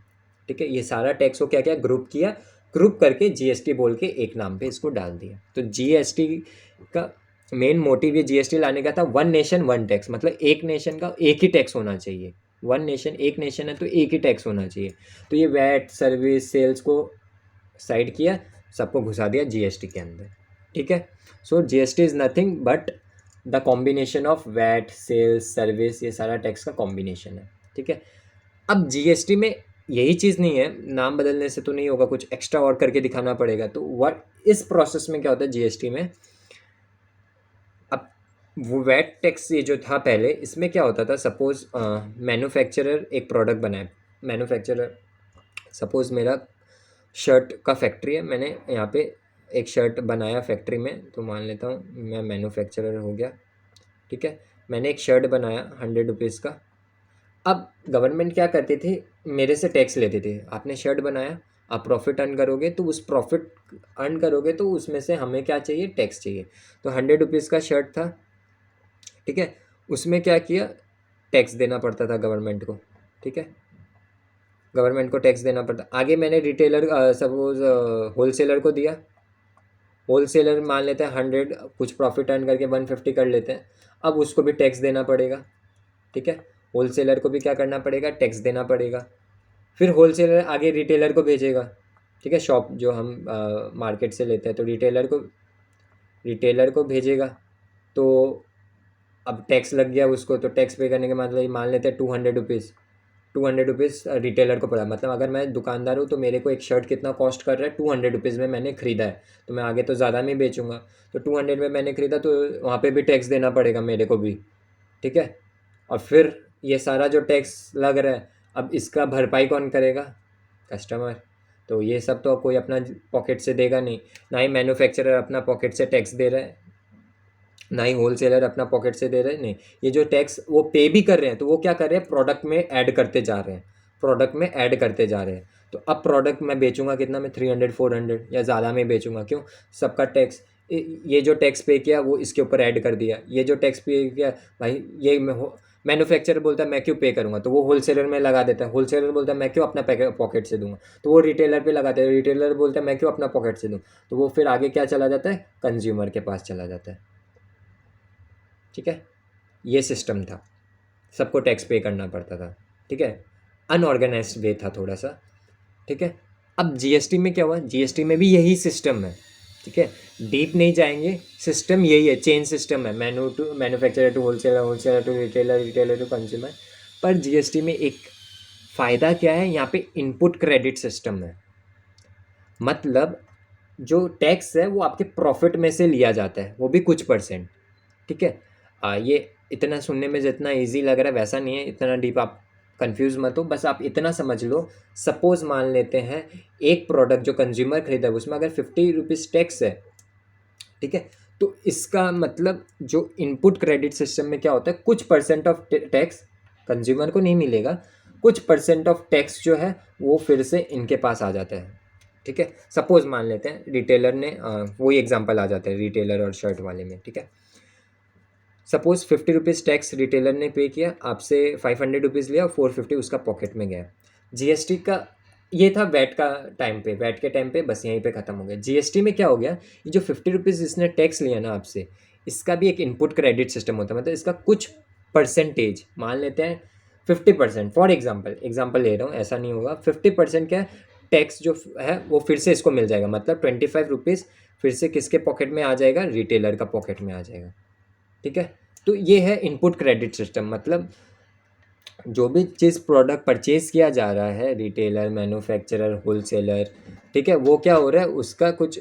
[SPEAKER 1] ठीक है। ये सारा टैक्स को क्या किया, ग्रुप किया, ग्रुप करके जीएसटी बोल के एक नाम पे इसको डाल दिया। तो जीएसटी का मेन मोटिव ये जीएसटी लाने का था, वन नेशन वन टैक्स, मतलब एक नेशन का एक ही टैक्स होना चाहिए, वन नेशन, एक नेशन है तो एक ही टैक्स होना चाहिए। तो ये वैट, सर्विस, सेल्स को साइड किया, सबको घुसा दिया जीएसटी के अंदर, ठीक है। So GST is nothing but the combination of VAT, sales, service, ये सारा टैक्स का कॉम्बिनेशन है, ठीक है। अब जीएसटी में यही चीज़ नहीं है, नाम बदलने से तो नहीं होगा, कुछ एक्स्ट्रा और करके दिखाना पड़ेगा। तो व्हाट इस प्रोसेस में क्या होता है जीएसटी में, अब वो वैट टैक्स ये जो था पहले, इसमें क्या होता था, सपोज़ मैन्युफैक्चरर एक प्रोडक्ट बनाए, मैन्युफैक्चरर, सपोज़ मेरा शर्ट का फैक्ट्री है, मैंने यहाँ पे एक शर्ट बनाया फैक्ट्री में, तो मान लेता हूँ मैं मैन्युफैक्चरर हो गया, ठीक है। मैंने एक शर्ट बनाया 100 रुपीज़ का। अब गवर्नमेंट क्या करती थी, मेरे से टैक्स लेती थी, आपने शर्ट बनाया, आप प्रॉफिट अर्न करोगे, तो उस प्रॉफिट अर्न करोगे तो उसमें से हमें क्या चाहिए, टैक्स चाहिए। तो 100 रुपीज़ का शर्ट था, ठीक है, उसमें क्या किया, टैक्स देना पड़ता था गवर्नमेंट को, ठीक है, गवर्नमेंट को टैक्स देना पड़ता। आगे मैंने रिटेलर, सपोज होलसेलर को दिया, होलसेलर मान लेते हैं 100, कुछ प्रॉफिट अर्न करके 150 कर लेते हैं, अब उसको भी टैक्स देना पड़ेगा, ठीक है। होलसेलर को भी क्या करना पड़ेगा, टैक्स देना पड़ेगा। फिर होलसेलर आगे रिटेलर को भेजेगा, ठीक है, शॉप जो हम मार्केट से लेते हैं, तो रिटेलर को भेजेगा, तो अब टैक्स लग गया उसको, तो टैक्स पे करने के मतलब मान लेते हैं 200 रुपीज़, 200 रुपीज़ रिटेलर को पड़ा, मतलब अगर मैं दुकानदार हूँ तो मेरे को एक शर्ट कितना कॉस्ट कर रहा है, 200 रुपीज़ में मैंने ख़रीदा है, तो मैं आगे तो ज़्यादा में बेचूंगा, तो 200 में मैंने ख़रीदा, तो वहाँ पे भी टैक्स देना पड़ेगा मेरे को भी, ठीक है। और फिर ये सारा जो टैक्स लग रहा है, अब इसका भरपाई कौन करेगा, कस्टमर। तो ये सब तो कोई अपना पॉकेट से देगा नहीं, ना ही मैन्युफैक्चरर अपना पॉकेट से टैक्स दे रहा है, ना ही होलसेलर अपना पॉकेट से दे रहे हैं, नहीं, ये जो टैक्स वो पे भी कर रहे हैं, तो वो क्या कर रहे हैं, प्रोडक्ट में ऐड करते जा रहे हैं, प्रोडक्ट में ऐड करते जा रहे हैं। तो अब प्रोडक्ट मैं बेचूंगा कितना, मैं 300 400 या ज़्यादा में बेचूंगा, क्यों, सबका टैक्स, ये जो टैक्स पे किया वो इसके ऊपर ऐड कर दिया, ये जो टैक्स पे किया भाई, ये मैन्युफैक्चरर बोलता है मैं क्यों पे करूँगा, तो वो होलसेलर में लगा देता है, होलसेलर बोलता है मैं क्यों अपना पॉकेट से दूंगा, तो वो रिटेलर पे लगाते हैं, रिटेलर बोलता है मैं क्यों अपना पॉकेट से दूँ, तो वो फिर आगे क्या चला जाता है, कंज्यूमर के पास चला जाता है, ठीक है। ये सिस्टम था, सबको टैक्स पे करना पड़ता था, ठीक है, अनऑर्गेनाइज्ड वे था थोड़ा सा, ठीक है। अब जीएसटी में क्या हुआ, जीएसटी में भी यही सिस्टम है, ठीक है, डीप नहीं जाएंगे, सिस्टम यही है, चेन सिस्टम है, manufacturer to wholesaler, wholesaler to retailer, retailer to consumer. पर जीएसटी में एक फ़ायदा क्या है, यहाँ पे इनपुट क्रेडिट सिस्टम है, मतलब जो टैक्स है वो आपके प्रॉफिट में से लिया जाता है, वो भी कुछ परसेंट, ठीक है। ये इतना सुनने में जितना ईजी लग रहा है वैसा नहीं है, इतना डीप आप कंफ्यूज मत हो, बस आप इतना समझ लो। सपोज मान लेते हैं एक प्रोडक्ट जो कंज्यूमर खरीदा है उसमें अगर 50 रुपीज़ टैक्स है, ठीक है, तो इसका मतलब जो इनपुट क्रेडिट सिस्टम में क्या होता है, कुछ परसेंट ऑफ टैक्स कंज्यूमर को नहीं मिलेगा, कुछ परसेंट ऑफ टैक्स जो है वो फिर से इनके पास आ जाता है। ठीक है, सपोज मान लेते हैं रिटेलर ने वही एग्जांपल आ जाता है रिटेलर और शर्ट वाले में। ठीक है, सपोज 50 रुपीज़ टैक्स रिटेलर ने पे किया, आपसे 500 रुपीज़ लिया और 450 उसका पॉकेट में गया। जीएसटी का ये था वैट का टाइम पे, वैट के टाइम पे बस यहीं पे ख़त्म हो गया। जीएसटी में क्या हो गया, ये जो 50 रुपीज़ इसने टैक्स लिया ना आपसे, इसका भी एक इनपुट क्रेडिट सिस्टम होता है, मतलब इसका कुछ परसेंटेज मान लेते हैं 50%, फॉर एग्जाम्पल ले रहा हूँ, ऐसा नहीं होगा। 50% क्या है, टैक्स जो है वो फिर से इसको मिल जाएगा, मतलब 25 रुपीज़ फिर से किसके पॉकेट में आ जाएगा, रिटेलर का पॉकेट में आ जाएगा। ठीक है, तो ये है इनपुट क्रेडिट सिस्टम, मतलब जो भी चीज़ प्रोडक्ट परचेज किया जा रहा है, रिटेलर, मैन्युफैक्चरर, होलसेलर, ठीक है, वो क्या हो रहा है, उसका कुछ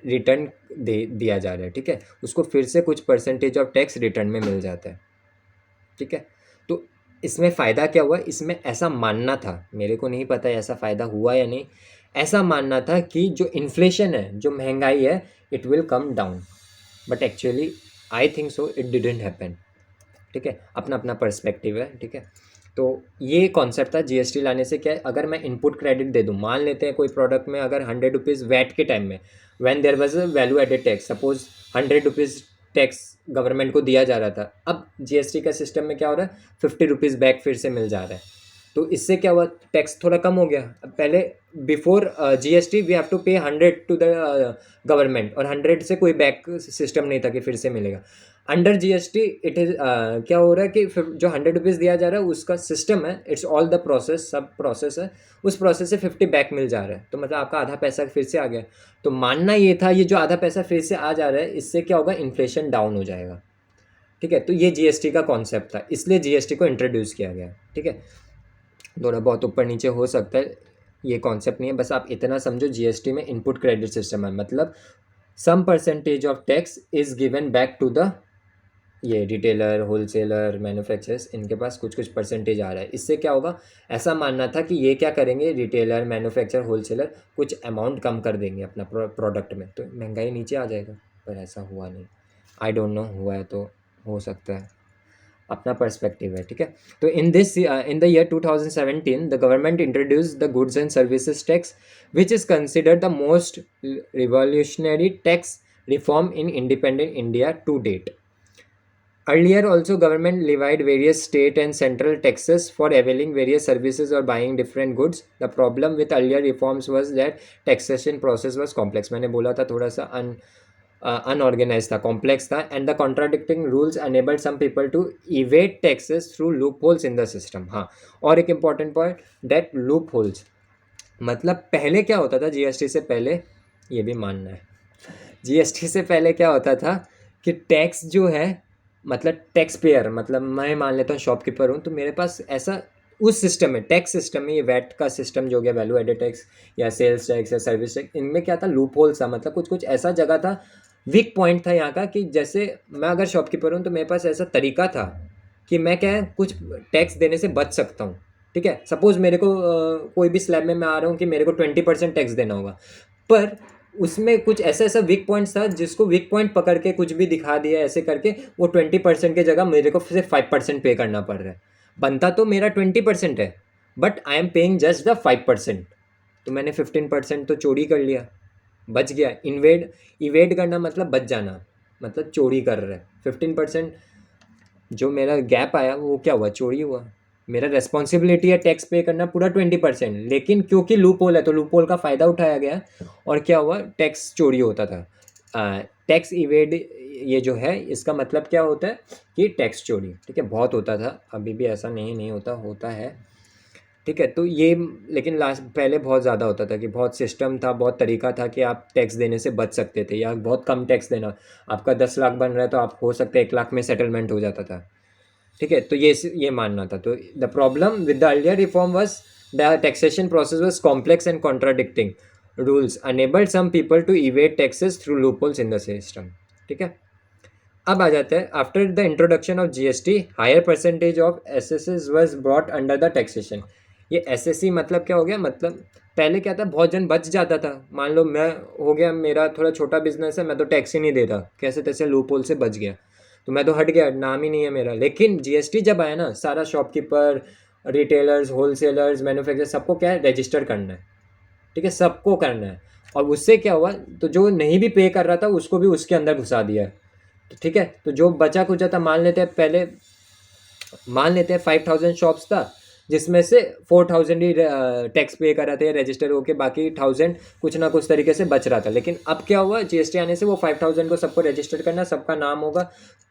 [SPEAKER 1] रिटर्न दिया जा रहा है। ठीक है, उसको फिर से कुछ परसेंटेज ऑफ टैक्स रिटर्न में मिल जाता है। ठीक है, तो इसमें फ़ायदा क्या हुआ, इसमें ऐसा मानना था, मेरे को नहीं पता ऐसा फ़ायदा हुआ या नहीं, ऐसा मानना था कि जो इन्फ्लेशन है, जो महंगाई है, it will come down, but actually I think so it didn't happen. ठीक है, अपना अपना पर्सपेक्टिव है। ठीक है, तो ये कॉन्सेप्ट था जीएसटी लाने से। क्या है, अगर मैं इनपुट क्रेडिट दे दूँ, मान लेते हैं कोई प्रोडक्ट में अगर 100 रुपीज़ वैट के टाइम में, when there was a value added tax, suppose 100 rupees tax government को दिया जा रहा था, अब जीएसटी का सिस्टम में क्या हो रहा है, 50 रुपीज़ बैक फिर से मिल जा रहा है, तो इससे क्या हुआ, टैक्स थोड़ा कम हो गया। अब पहले before GST we have to pay 100 to the government, और 100 से कोई बैक सिस्टम नहीं था कि फिर से मिलेगा। अंडर जीएसटी इट इज़ क्या हो रहा है कि जो 100 रुपीज़ दिया जा रहा है उसका सिस्टम है, इट्स ऑल द प्रोसेस, सब प्रोसेस है, उस प्रोसेस से 50 बैक मिल जा रहा है, तो मतलब आपका आधा पैसा फिर से आ गया। तो मानना ये था, ये जो आधा पैसा फिर से आ जा रहा है, इससे क्या होगा, इन्फ्लेशन डाउन हो जाएगा। ठीक है, तो ये जीएसटी का कॉन्सेप्ट था, इसलिए जीएसटी को इंट्रोड्यूस किया गया। ठीक है, थोड़ा बहुत ऊपर नीचे हो सकता है, ये कॉन्सेप्ट नहीं है, बस आप इतना समझो जीएसटी में इनपुट क्रेडिट सिस्टम है, मतलब some percentage of tax is given back to the ये रिटेलर, होलसेलर, मैन्युफैक्चरर्स, इनके पास कुछ कुछ परसेंटेज आ रहा है। इससे क्या होगा, ऐसा मानना था कि ये क्या करेंगे, रिटेलर, मैन्युफैक्चरर, होलसेलर कुछ अमाउंट कम कर देंगे अपना प्रोडक्ट में, तो महंगाई नीचे आ जाएगा, पर ऐसा हुआ नहीं। आई डोंट नो, हुआ है तो हो सकता है, अपना पर्सपेक्टिव है। ठीक है, तो in the year 2017 the government introduce the goods and services tax, which is considered the most revolutionary tax reform in independent India to date. Earlier also government levied various state and central taxes for availing various services or buying different goods. The problem with earlier reforms was that taxation process was complex. मैंने बोला था थोड़ा सा unorganized था, complex था, and the contradicting rules enabled some people to evade taxes through loopholes in the system. हाँ, और एक important point, that loopholes मतलब पहले क्या होता था, जीएसटी से पहले, ये भी मानना है, जीएसटी से पहले क्या होता था कि टैक्स जो है, मतलब टैक्स पेयर, मतलब मैं मान लेता हूँ शॉपकीपर हूँ, तो मेरे पास ऐसा उस सिस्टम में, टैक्स सिस्टम में, ये वैट का सिस्टम जो हो गया, वैल्यू एडेड टैक्स या सेल्स टैक्स या सर्विस टैक्स, इनमें क्या था, लूप होल था, मतलब कुछ कुछ ऐसा जगह था, वीक पॉइंट था यहाँ का, कि जैसे मैं अगर शॉपकीपर हूँ तो मेरे पास ऐसा तरीका था कि मैं क्या है, कुछ टैक्स देने से बच सकता हूँ। ठीक है, सपोज मेरे को कोई भी स्लैब में मैं आ रहा हूँ कि मेरे को 20% टैक्स देना होगा, पर उसमें कुछ ऐसा ऐसा वीक पॉइंट्स था जिसको वीक पॉइंट पकड़ के कुछ भी दिखा दिया ऐसे करके, वो 20% की जगह मेरे को सिर्फ 5% पे करना पड़ रहा है। बनता तो मेरा 20% है, but I am paying just the 5%, तो मैंने 15% तो चोरी कर लिया, बच गया। इवेड करना मतलब बच जाना, मतलब चोरी कर रहा है। 15% जो मेरा गैप आया वो क्या हुआ, चोरी हुआ। मेरा रेस्पॉन्सिबिलिटी है टैक्स पे करना पूरा 20%, लेकिन क्योंकि लूप होल है तो लूप होल का फ़ायदा उठाया गया, और क्या हुआ, टैक्स चोरी होता था। टैक्स इवेड ये जो है, इसका मतलब क्या होता है कि टैक्स चोरी, ठीक है, बहुत होता था, अभी भी ऐसा नहीं होता, होता है। ठीक है, तो ये, लेकिन लास्ट पहले बहुत ज़्यादा होता था, कि बहुत सिस्टम था, बहुत तरीका था कि आप टैक्स देने से बच सकते थे, या बहुत कम टैक्स देना। आपका 10 लाख बन रहा है तो आप हो सकता है 1 लाख में सेटलमेंट हो जाता था। ठीक है, तो ये मानना था। तो the problem with the earlier reform was the taxation process was complex and contradicting rules enabled some people to evade taxes through loopholes in the system. ठीक है, अब आ जाता है after the introduction of GST higher percentage of SSS was brought under the taxation. ये एसएससी मतलब क्या हो गया, मतलब पहले क्या था, बहुत जन बच जाता था। मान लो मैं हो गया, मेरा थोड़ा छोटा बिजनेस है, मैं तो टैक्स ही नहीं देता, कैसे तैसे लूप होल से बच गया, तो मैं तो हट गया, नाम ही नहीं है मेरा। लेकिन जीएसटी जब आया ना, सारा शॉपकीपर, रिटेलर्स, होलसेलर्स, मैन्युफैक्चर, सबको क्या है, रजिस्टर करना है। ठीक है, सबको करना है। और उससे क्या हुआ, तो जो नहीं भी पे कर रहा था उसको भी उसके अंदर घुसा दिया है। तो ठीक है, तो जो बचा कुचा था, मान लेते हैं पहले, मान लेते हैं 5000 शॉप्स था, जिसमें से 4000 ही टैक्स पे कर रहे थे रजिस्टर होके, बाकी 1000 कुछ ना कुछ तरीके से बच रहा था। लेकिन अब क्या हुआ, जीएसटी आने से वो 5000 को सबको रजिस्टर करना, सबका नाम होगा,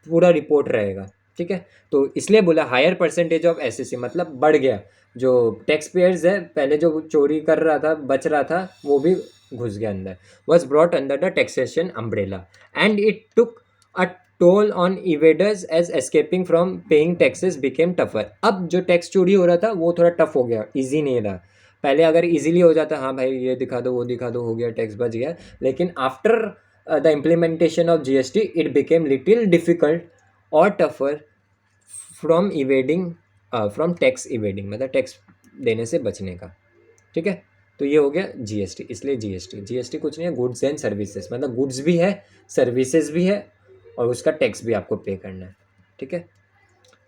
[SPEAKER 1] पूरा रिपोर्ट रहेगा। ठीक है, तो इसलिए बोला हायर परसेंटेज ऑफ एसएससी, मतलब बढ़ गया। जो टैक्स पेयर्स है, पहले जो चोरी कर रहा था, बच रहा था, वो भी घुस गया अंदर। Was brought under the taxation umbrella and it took a toll on evaders as escaping from paying taxes became tougher. अब जो टैक्स चोरी हो रहा था वो थोड़ा टफ हो गया, इजी नहीं रहा। पहले अगर इजीली हो जाता, हाँ भाई ये दिखा दो वो दिखा दो, हो गया, टैक्स बच गया। लेकिन after the implementation of GST it became little difficult और tougher from evading, from tax evading, मतलब टैक्स देने से बचने का। ठीक है, तो ये हो गया जीएसटी। इसलिए जीएसटी कुछ नहीं है, गुड्स एंड सर्विसेज, मतलब गुड्स भी है, सर्विसेज भी है, और उसका टैक्स भी आपको पे करना है। ठीक है,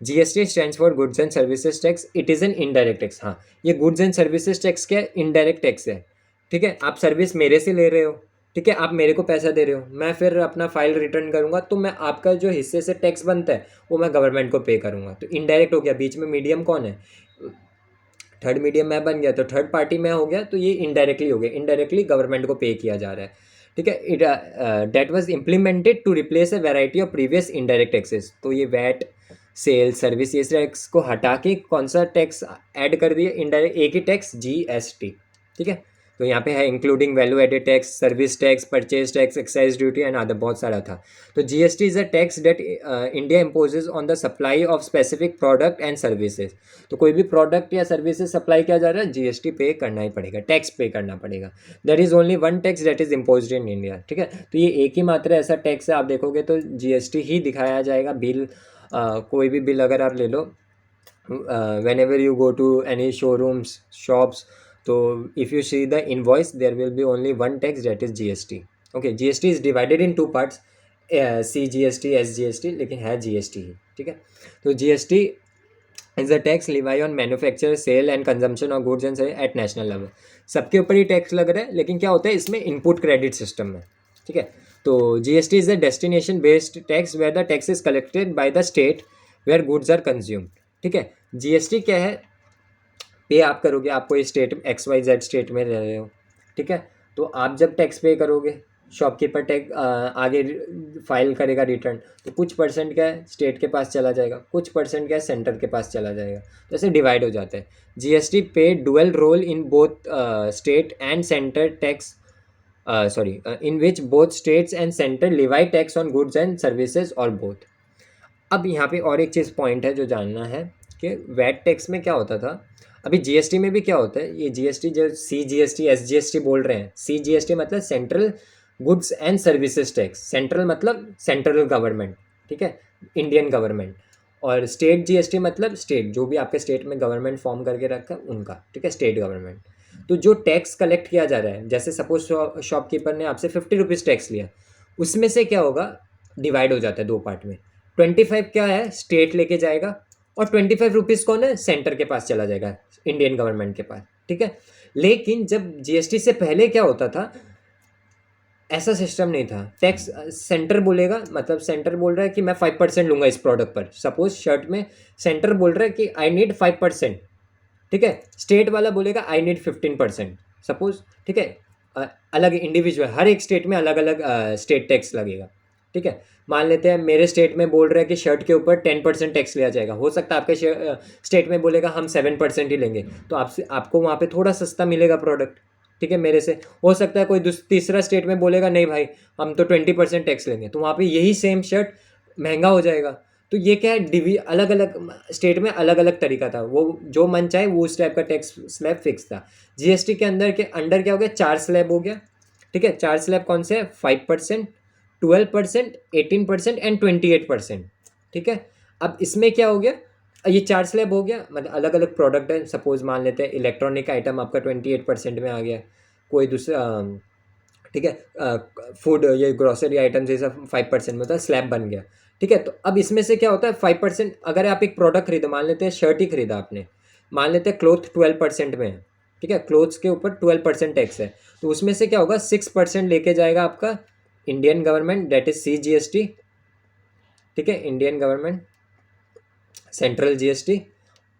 [SPEAKER 1] GST stands for goods and services tax, it is an indirect tax. हाँ, ये गुड्स एंड सर्विसेज टैक्स क्या है, इनडायरेक्ट टैक्स है। ठीक है, आप सर्विस मेरे से ले रहे हो, ठीक है, आप मेरे को पैसा दे रहे हो, मैं फिर अपना फाइल रिटर्न करूंगा, तो मैं आपका जो हिस्से से टैक्स बनता है वो मैं गवर्नमेंट को पे करूंगा। तो इनडायरेक्ट हो गया, बीच में मीडियम कौन है, थर्ड मीडियम मैं बन गया, तो थर्ड पार्टी में हो गया, तो ये इनडायरेक्टली हो गया, इनडायरेक्टली गवर्नमेंट को पे किया जा रहा है। ठीक है, it that was implemented to replace a variety of previous indirect taxes. तो ये वैट, सेल, सर्विस, ये टैक्स को हटा के कौन सा टैक्स ऐड कर दिया, इनडायरेक्ट एक ही टैक्स, जीएसटी। ठीक है, तो यहाँ पे है including value added tax, service tax, purchase tax, excise duty and other, बहुत सारा था। तो GST is a tax that India imposes on the supply of specific product and services. तो कोई भी प्रोडक्ट या सर्विसेज सप्लाई किया जा रहा है, जीएसटी पे करना ही पड़ेगा, टैक्स पे करना पड़ेगा। There is only one tax that is imposed in India. ठीक है, तो ये एक ही मात्र ऐसा टैक्स है, आप देखोगे तो जीएसटी ही दिखाया जाएगा। बिल, कोई भी बिल अगर आप ले लो, whenever you go to any showrooms, shops, so if you see the invoice there will be only one tax, that is GST. Okay, GST is divided in two parts, CGST, SGST, लेकिन है GST ही। ठीक है, तो GST is a tax levy on manufacture, sale and consumption of goods and services at national level। सबके ऊपर ही टैक्स लग रहा है, लेकिन क्या होता है इसमें, इनपुट क्रेडिट सिस्टम में। ठीक है, तो GST is the destination based tax where the tax is collected by the state where goods are consumed. ठीक है, जीएसटी क्या है, पे आप करोगे, आप कोई स्टेट XYZ स्टेट में रह रहे हो, ठीक है, तो आप जब टैक्स पे करोगे, शॉपकीपर टैक्स आगे फाइल करेगा रिटर्न, तो कुछ परसेंट क्या है स्टेट के पास चला जाएगा, कुछ परसेंट क्या है सेंटर के पास चला जाएगा, तो ऐसे डिवाइड हो जाता है। जीएसटी पे dual role in both state and centre tax, in which both states and center levy tax on goods and services or both। अब यहाँ पे और एक चीज़ पॉइंट है जो जानना है कि वैट टैक्स में क्या होता था, अभी जीएसटी में भी क्या होता है। ये जीएसटी जो CGST, SGST बोल रहे हैं, CGST मतलब central goods and services tax, central मतलब सेंट्रल गवर्नमेंट, ठीक है, इंडियन गवर्नमेंट, और स्टेट जीएसटी मतलब स्टेट, जो भी आपके स्टेट में गवर्नमेंट फॉर्म करके रखा है उनका, ठीक है, स्टेट गवर्नमेंट। तो जो टैक्स कलेक्ट किया जा रहा है, जैसे सपोज शॉपकीपर ने आपसे 50 रुपीज़ टैक्स लिया, उसमें से क्या होगा, डिवाइड हो जाता है दो पार्ट में। 25 क्या है स्टेट लेके जाएगा, और 25 रुपीज़ कौन है, सेंटर के पास चला जाएगा, इंडियन गवर्नमेंट के पास। ठीक है, लेकिन जब जीएसटी से पहले क्या होता था, ऐसा सिस्टम नहीं था। टैक्स सेंटर बोलेगा, मतलब सेंटर बोल रहा है कि मैं 5% लूँगा इस प्रोडक्ट पर, सपोज शर्ट में सेंटर बोल रहा है कि आई नीड 5%, ठीक है, स्टेट वाला बोलेगा आई नीड 15%, सपोज। ठीक है, अलग इंडिविजुअल, हर एक स्टेट में अलग अलग स्टेट टैक्स लगेगा। ठीक है, मान लेते हैं मेरे स्टेट में बोल रहा है कि शर्ट के ऊपर 10% टैक्स लिया जाएगा, हो सकता है आपके स्टेट में बोलेगा हम 7% ही लेंगे, तो आपको वहाँ पे थोड़ा सस्ता मिलेगा प्रोडक्ट। ठीक है, मेरे से हो सकता है कोई तीसरा स्टेट में बोलेगा नहीं भाई हम तो 20% टैक्स लेंगे, तो वहाँ पे यही सेम शर्ट महंगा हो जाएगा। तो ये क्या है, अलग अलग स्टेट में अलग अलग तरीका था, वो जो मन चाहे वो उस टाइप का टैक्स स्लैब फिक्स था। जीएसटी के अंदर क्या हो गया, 4 स्लैब हो गया। ठीक है, 4 स्लैब कौन से है, 5%, 12%, 18% एंड 28%। ठीक है, अब इसमें क्या हो गया, ये 4 स्लैब हो गया, मतलब अलग अलग प्रोडक्ट है। सपोज मान लेते हैं इलेक्ट्रॉनिक आइटम आपका 28% में आ गया, कोई दूसरा ठीक है फूड ये ग्रोसरी आइटम जैसा 5% में होता है, स्लैब बन गया। ठीक है, तो अब इसमें से क्या होता है 5%, अगर आप एक प्रोडक्ट खरीदो, मान लेते हैं शर्ट ही खरीदा आपने, मान लेते हैं क्लोथ 12% में है। ठीक है, क्लोथ्स के ऊपर 12% टैक्स है, तो उसमें से क्या होगा 6% लेके जाएगा आपका Indian government, that is CGST। ठीक है, इंडियन गवर्नमेंट, सेंट्रल GST।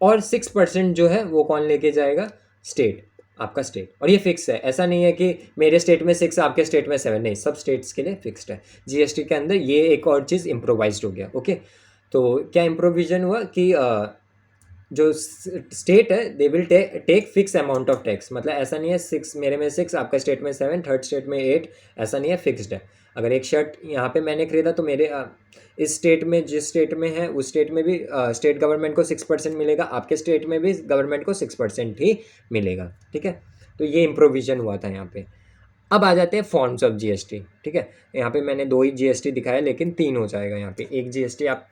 [SPEAKER 1] और 6% जो है वो कौन लेके जाएगा, स्टेट, आपका स्टेट। और ये फिक्स है, ऐसा नहीं है कि मेरे स्टेट में 6 आपके स्टेट में 7, नहीं, सब स्टेट्स के लिए फिक्स्ड है। GST के अंदर ये एक और चीज़ इम्प्रोवाइज्ड हो गया। ओके, तो क्या इम्प्रोविजन हुआ कि जो स्टेट है they will take fix amount of tax, मतलब ऐसा नहीं है 6 मेरे में 6 आपका स्टेट में 7 थर्ड स्टेट में 8, ऐसा नहीं है, फिक्स्ड है। अगर एक शर्ट यहाँ पे मैंने खरीदा तो मेरे इस स्टेट में, जिस स्टेट में है उस स्टेट में भी स्टेट गवर्नमेंट को 6% मिलेगा, आपके स्टेट में भी गवर्नमेंट को 6% ही मिलेगा। ठीक है, तो ये इम्प्रोविजन हुआ था यहाँ पे। अब आ जाते हैं फॉर्म्स ऑफ GST। ठीक है, यहाँ पे मैंने 2 ही GST दिखाया, लेकिन 3 हो जाएगा यहाँ पे। एक GST आप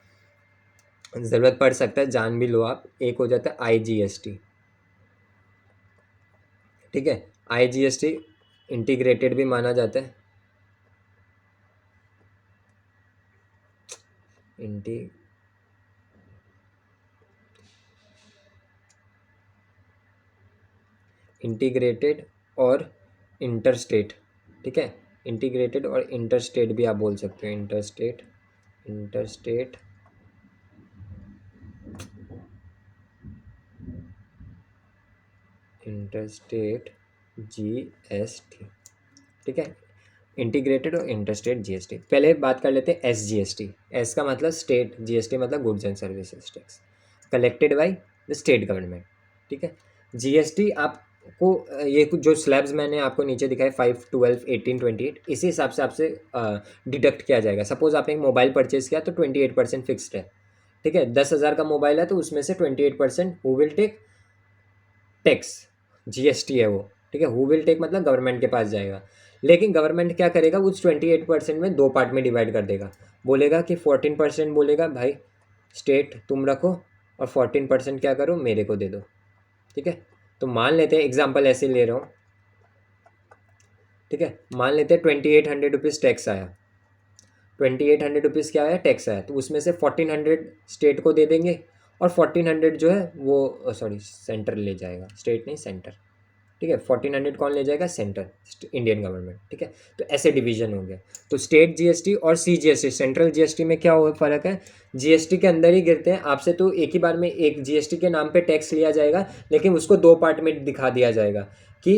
[SPEAKER 1] ज़रूरत पड़ सकता है जान भी लो आप, एक हो जाता है IGST। ठीक है, IGST इंटीग्रेटेड भी माना जाता है, इंटीग्रेटेड और इंटरस्टेट। ठीक है, इंटीग्रेटेड और इंटरस्टेट भी आप बोल सकते हो, इंटरस्टेट, इंटरस्टेट, इंटरस्टेट GST। ठीक है, इंटीग्रेटेड और इंटरस्टेट GST। पहले बात कर लेते हैं SGST। एस का मतलब स्टेट, GST मतलब goods and services tax, collected by the state government. ठीक है, GST आपको ये कुछ जो स्लैब्स मैंने आपको नीचे दिखाए 5, 12, 18, 28, इसी हिसाब से आपसे डिडक्ट किया जाएगा। सपोज आपने एक मोबाइल परचेज किया तो 28% फिक्स्ड है। ठीक है, 10,000 का मोबाइल है तो उसमें से 28% who will take tax, GST है वो। ठीक है, हु विल टेक मतलब गवर्नमेंट के पास जाएगा, लेकिन गवर्नमेंट क्या करेगा उस 28% में 2 पार्ट में डिवाइड कर देगा। बोलेगा कि 14% बोलेगा भाई स्टेट तुम रखो, और 14% क्या करो मेरे को दे दो। ठीक है, तो मान लेते हैं एग्जाम्पल ऐसे ले रहा हूँ। ठीक है, मान लेते हैं 2800 रुपीज़ टैक्स आया, 2800 रुपीज़ क्या आया, टैक्स आया, तो उसमें से 1400 स्टेट को दे देंगे, और 1400 जो है वो सॉरी सेंटर ले जाएगा, स्टेट नहीं सेंटर। ठीक है, 1400 कौन ले जाएगा, सेंटर, इंडियन गवर्नमेंट। ठीक है, तो ऐसे डिवीजन हो गया। तो स्टेट GST और CGST, सेंट्रल GST में क्या हो फ़र्क है, GST के अंदर ही गिरते हैं। आपसे तो एक ही बार में एक GST के नाम पे टैक्स लिया जाएगा, लेकिन उसको 2 पार्ट में दिखा दिया जाएगा कि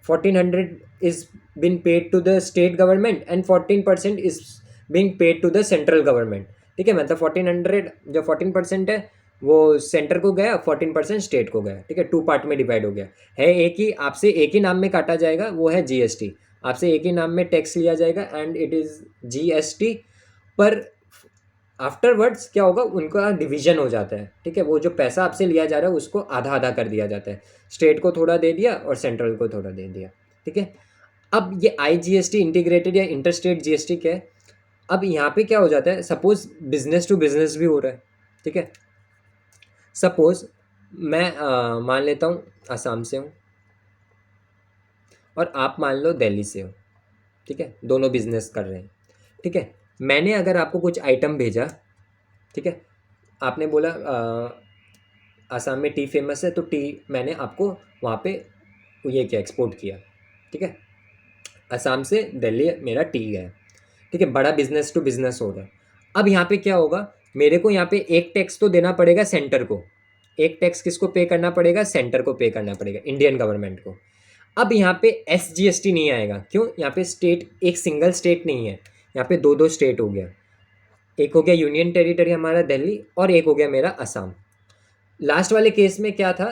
[SPEAKER 1] 1400 is been paid to the state government and 14% is being paid to the central government. ठीक है, मतलब 1400 जो 14% है वो सेंटर को गया, 14% स्टेट को गया। ठीक है, 2 पार्ट में डिवाइड हो गया है। एक ही आपसे एक ही नाम में काटा जाएगा, वो है GST। आपसे एक ही नाम में टैक्स लिया जाएगा एंड इट इज़ GST। पर आफ्टरवर्ड्स क्या होगा, उनका डिवीजन हो जाता है। ठीक है, वो जो पैसा आपसे लिया जा रहा है उसको आधा आधा कर दिया जाता है, स्टेट को थोड़ा दे दिया और सेंट्रल को थोड़ा दे दिया। ठीक है, अब ये IGST इंटीग्रेटेड या इंटरस्टेट GST क्या है, अब यहाँ पे क्या हो जाता है, सपोज बिजनेस टू बिजनेस भी हो रहा है। ठीक है, सपोज मैं मान लेता हूँ असम से हूँ और आप मान लो दिल्ली से हो। ठीक है, दोनों बिजनेस कर रहे हैं। ठीक है, मैंने अगर आपको कुछ आइटम भेजा, ठीक है, आपने बोला असम में टी फेमस है, तो टी मैंने आपको वहाँ पे ये क्या एक्सपोर्ट किया। ठीक है, असम से दिल्ली मेरा टी गया। ठीक है, बड़ा बिजनेस टू बिजनेस हो रहा है। अब यहाँ पे क्या होगा, मेरे को यहाँ पे एक टैक्स तो देना पड़ेगा सेंटर को। एक टैक्स किसको पे करना पड़ेगा, सेंटर को पे करना पड़ेगा, इंडियन गवर्नमेंट को। अब यहाँ पे SGST नहीं आएगा, क्यों, यहाँ पे स्टेट एक सिंगल स्टेट नहीं है, यहाँ पे 2 स्टेट हो गया। एक हो गया यूनियन टेरिटरी हमारा दिल्ली, और एक हो गया मेरा असम। लास्ट वाले केस में क्या था,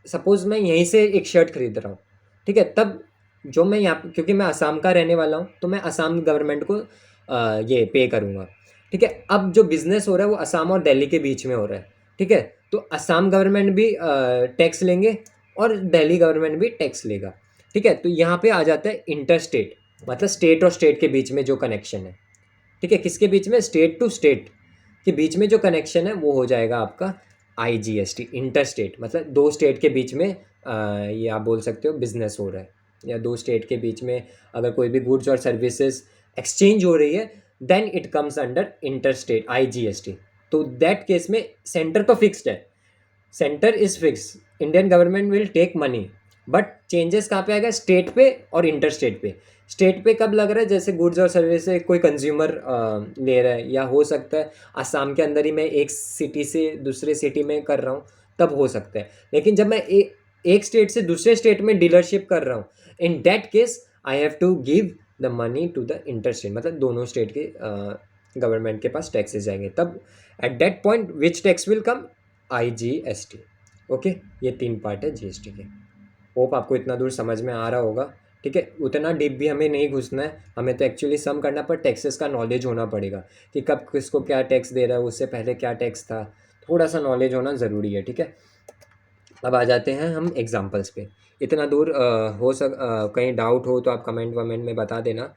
[SPEAKER 1] सपोज मैं यहीं से एक शर्ट खरीद रहा हूँ। ठीक है, तब जो मैं यहाँ, क्योंकि मैं असम का रहने वाला हूँ, तो मैं असम गवर्नमेंट को ये पे करूँगा। ठीक है, अब जो बिज़नेस हो रहा है वो असम और दिल्ली के बीच में हो रहा है। ठीक है, तो असम गवर्नमेंट भी टैक्स लेंगे और दिल्ली गवर्नमेंट भी टैक्स लेगा। ठीक है, तो यहाँ पे आ जाता है इंटर स्टेट, मतलब स्टेट और स्टेट के बीच में जो कनेक्शन है। ठीक है, किसके बीच में, स्टेट टू स्टेट के बीच में जो कनेक्शन है वो हो जाएगा आपका IGST, इंटर स्टेट, मतलब दो स्टेट के बीच में ये आप बोल सकते हो बिजनेस हो रहा है, या दो स्टेट के बीच में अगर कोई भी गुड्स और सर्विसेज एक्सचेंज हो रही है, then it comes under inter state IGST। तो दैट केस में सेंटर तो फिक्स्ड है, centre is fix, Indian government will take money, but changes कहाँ पे आएगा, स्टेट पे और इंटर स्टेट पे। स्टेट पे कब लग रहा है, जैसे गुड्स और सर्विस से कोई कंज्यूमर ले रहा है, या हो सकता है आसाम के अंदर ही मैं एक सिटी से दूसरे सिटी में कर रहा हूँ, तब हो सकता है। लेकिन जब मैं एक स्टेट से दूसरे स्टेट में डीलरशिप कर रहा हूँ, in that case I have to give the money to the inter state, मतलब दोनों स्टेट के गवर्नमेंट के पास टैक्सेस जाएंगे, तब at that point which tax will come, IGST। Okay, ये 3 पार्ट है GST के। होप आपको इतना दूर समझ में आ रहा होगा। ठीक है, उतना डीप भी हमें नहीं घुसना है, हमें तो एक्चुअली सम करना, पर टैक्सेस का नॉलेज होना पड़ेगा कि कब किसको क्या टैक्स दे रहा है, उससे पहले क्या टैक्स था, थोड़ा सा नॉलेज होना ज़रूरी है। ठीक है, अब आ जाते हैं हम एग्जाम्पल्स पे। इतना दूर कहीं डाउट हो तो आप कमेंट वमेंट में बता देना।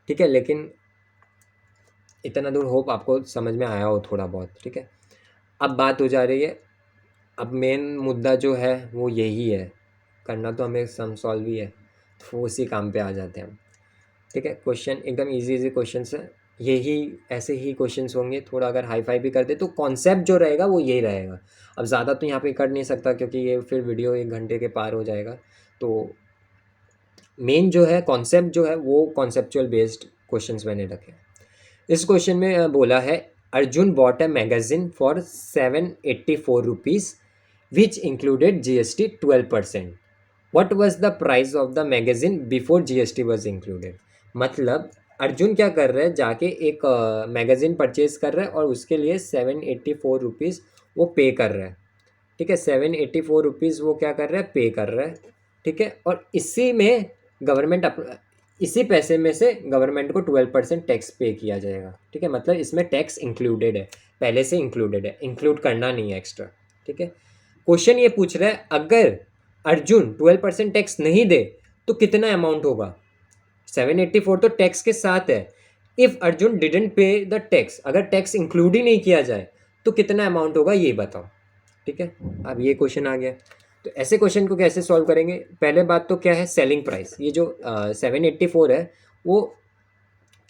[SPEAKER 1] ठीक है, लेकिन इतना दूर होप आपको समझ में आया हो थोड़ा बहुत। ठीक है, अब बात हो जा रही है, अब मेन मुद्दा जो है वो यही है, करना तो हमें सम सॉल्व ही है, तो उसी काम पे आ जाते हैं हम। ठीक है, क्वेश्चन एकदम इजी क्वेश्चन है, यही ऐसे ही क्वेश्चंस होंगे, थोड़ा अगर हाई फाई भी कर दे तो कॉन्सेप्ट जो रहेगा वो यही रहेगा। अब ज़्यादा तो यहाँ पे कर नहीं सकता क्योंकि ये फिर वीडियो 1 घंटे के पार हो जाएगा, तो मेन जो है कॉन्सेप्ट जो है वो कॉन्सेप्चुअल बेस्ड क्वेश्चंस मैंने रखे हैं। इस क्वेश्चन में बोला है, Arjun bought a magazine for 784 rupees which included GST 12%। What was the price of the magazine before GST was included. मतलब अर्जुन क्या कर रहा है, जाके एक मैगजीन परचेज कर रहा है और उसके लिए 784 रुपीज़ वो पे कर रहा है। ठीक है, 784 रुपीज़ वो क्या कर रहा है, पे कर रहा है। ठीक है, और इसी में गवर्नमेंट इसी पैसे में से गवर्नमेंट को 12% टैक्स पे किया जाएगा। ठीक है, मतलब इसमें टैक्स इंक्लूडेड है, पहले से इंक्लूडेड है, इंक्लूड करना नहीं है एक्स्ट्रा। ठीक है, क्वेश्चन ये पूछ रहा है, अगर अर्जुन 12% टैक्स नहीं दे तो कितना अमाउंट होगा। 784 तो टैक्स के साथ है, इफ अर्जुन डिडंट पे द टैक्स, अगर टैक्स इंक्लूड ही नहीं किया जाए तो कितना अमाउंट होगा, ये बताओ। ठीक है, अब ये क्वेश्चन आ गया, तो ऐसे क्वेश्चन को कैसे सॉल्व करेंगे। पहले बात तो क्या है, सेलिंग प्राइस। ये जो 784 है वो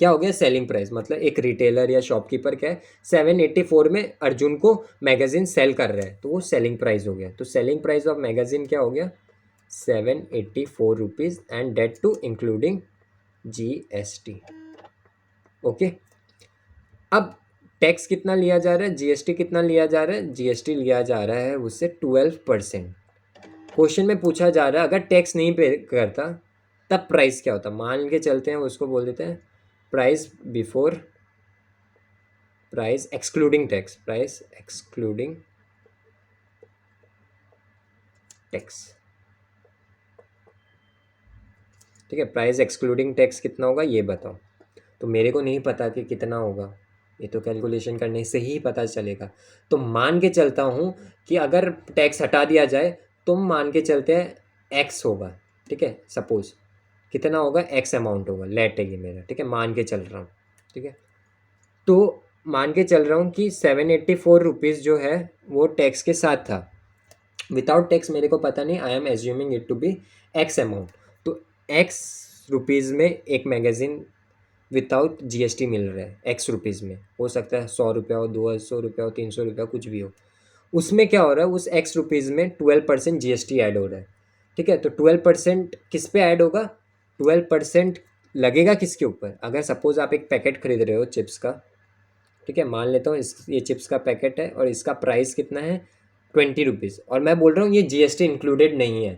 [SPEAKER 1] क्या हो गया, सेलिंग प्राइस, मतलब एक रिटेलर या शॉपकीपर क्या है 784 में अर्जुन को मैगजीन सेल कर रहा है, तो वो सेलिंग प्राइस हो गया। तो सेलिंग प्राइस ऑफ मैगजीन क्या हो गया, 784 rupees, and that to including GST। Okay, अब टैक्स कितना लिया जा रहा है, GST कितना लिया जा रहा है, GST लिया जा रहा है उससे 12%। क्वेश्चन में पूछा जा रहा है अगर टैक्स नहीं पे करता तब प्राइस क्या होता, मान के चलते हैं उसको बोल देते हैं price before, price excluding tax, price excluding tax. ठीक है, प्राइस एक्सक्लूडिंग टैक्स कितना होगा ये बताओ। तो मेरे को नहीं पता कि कितना होगा, ये तो कैलकुलेशन करने से ही पता चलेगा। तो मान के चलता हूँ कि अगर टैक्स हटा दिया जाए तो मान के चलते हैं एक्स होगा। ठीक है, सपोज कितना होगा, एक्स अमाउंट होगा, लेट है ये मेरा। ठीक है, मान के चल रहा हूँ। ठीक है, तो मान के चल रहा हूँ कि 784 रुपीज़ जो है वो टैक्स के साथ था, विदाउट टैक्स मेरे को पता नहीं, I am assuming it to be X amount. तो एक्स रुपीज़ में एक मैगज़ीन विदाउट GST मिल रहा है, एक्स रुपीज़ में, हो सकता है 100 रुपया हो, 200 रुपया हो, 300 रुपया, कुछ भी हो। उसमें क्या हो रहा है, उस एक्स रुपीज़ में 12% GST ऐड हो रहा है। ठीक है, तो 12% किस पे ऐड होगा, 12% लगेगा किसके ऊपर। अगर सपोज़ आप एक पैकेट खरीद रहे हो चिप्स का, ठीक है, मान लेता हूँ ये चिप्स का पैकेट है और इसका प्राइस कितना है 20 रुपीज़, और मैं बोल रहा हूँ ये GST इंक्लूडेड नहीं है।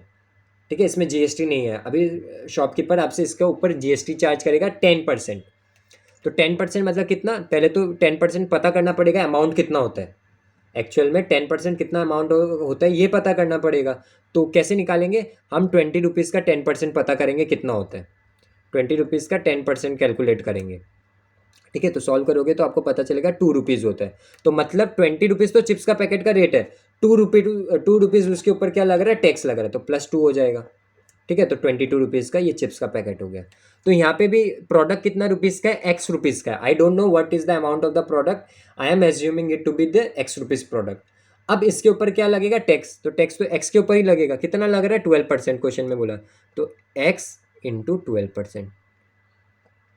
[SPEAKER 1] ठीक है, इसमें GST नहीं है। अभी शॉपकीपर आपसे इसके ऊपर GST चार्ज करेगा 10%। तो 10% मतलब कितना, पहले तो 10% पता करना पड़ेगा अमाउंट कितना होता है, एक्चुअल में 10% कितना अमाउंट होता है ये पता करना पड़ेगा। तो कैसे निकालेंगे हम, 20 रुपीज़ का 10% पता करेंगे कितना होता है, 20 रुपीज़ का 10% कैलकुलेट करेंगे। ठीक है, तो सॉल्व करोगे तो आपको पता चलेगा 2 रुपीज़ होता है। तो मतलब 20 रुपीज़ तो चिप्स का पैकेट का रेट है, 2 रुपीज़ उसके ऊपर क्या लग रहा है, टैक्स लग रहा है, तो +2 हो जाएगा। ठीक है। तो 22 रुपीज़ का ये चिप्स का पैकेट हो गया। तो यहाँ पे भी प्रोडक्ट कितना रुपीज़ का है, एक्स रुपीज़ का है। I don't know what is the amount of the product, I am assuming it to be the X rupees product. अब इसके ऊपर क्या लगेगा, टैक्स। तो टैक्स तो एक्स के ऊपर ही लगेगा। कितना लग रहा है, 12% क्वेश्चन में बोला। तो एक्स इंटू 12%,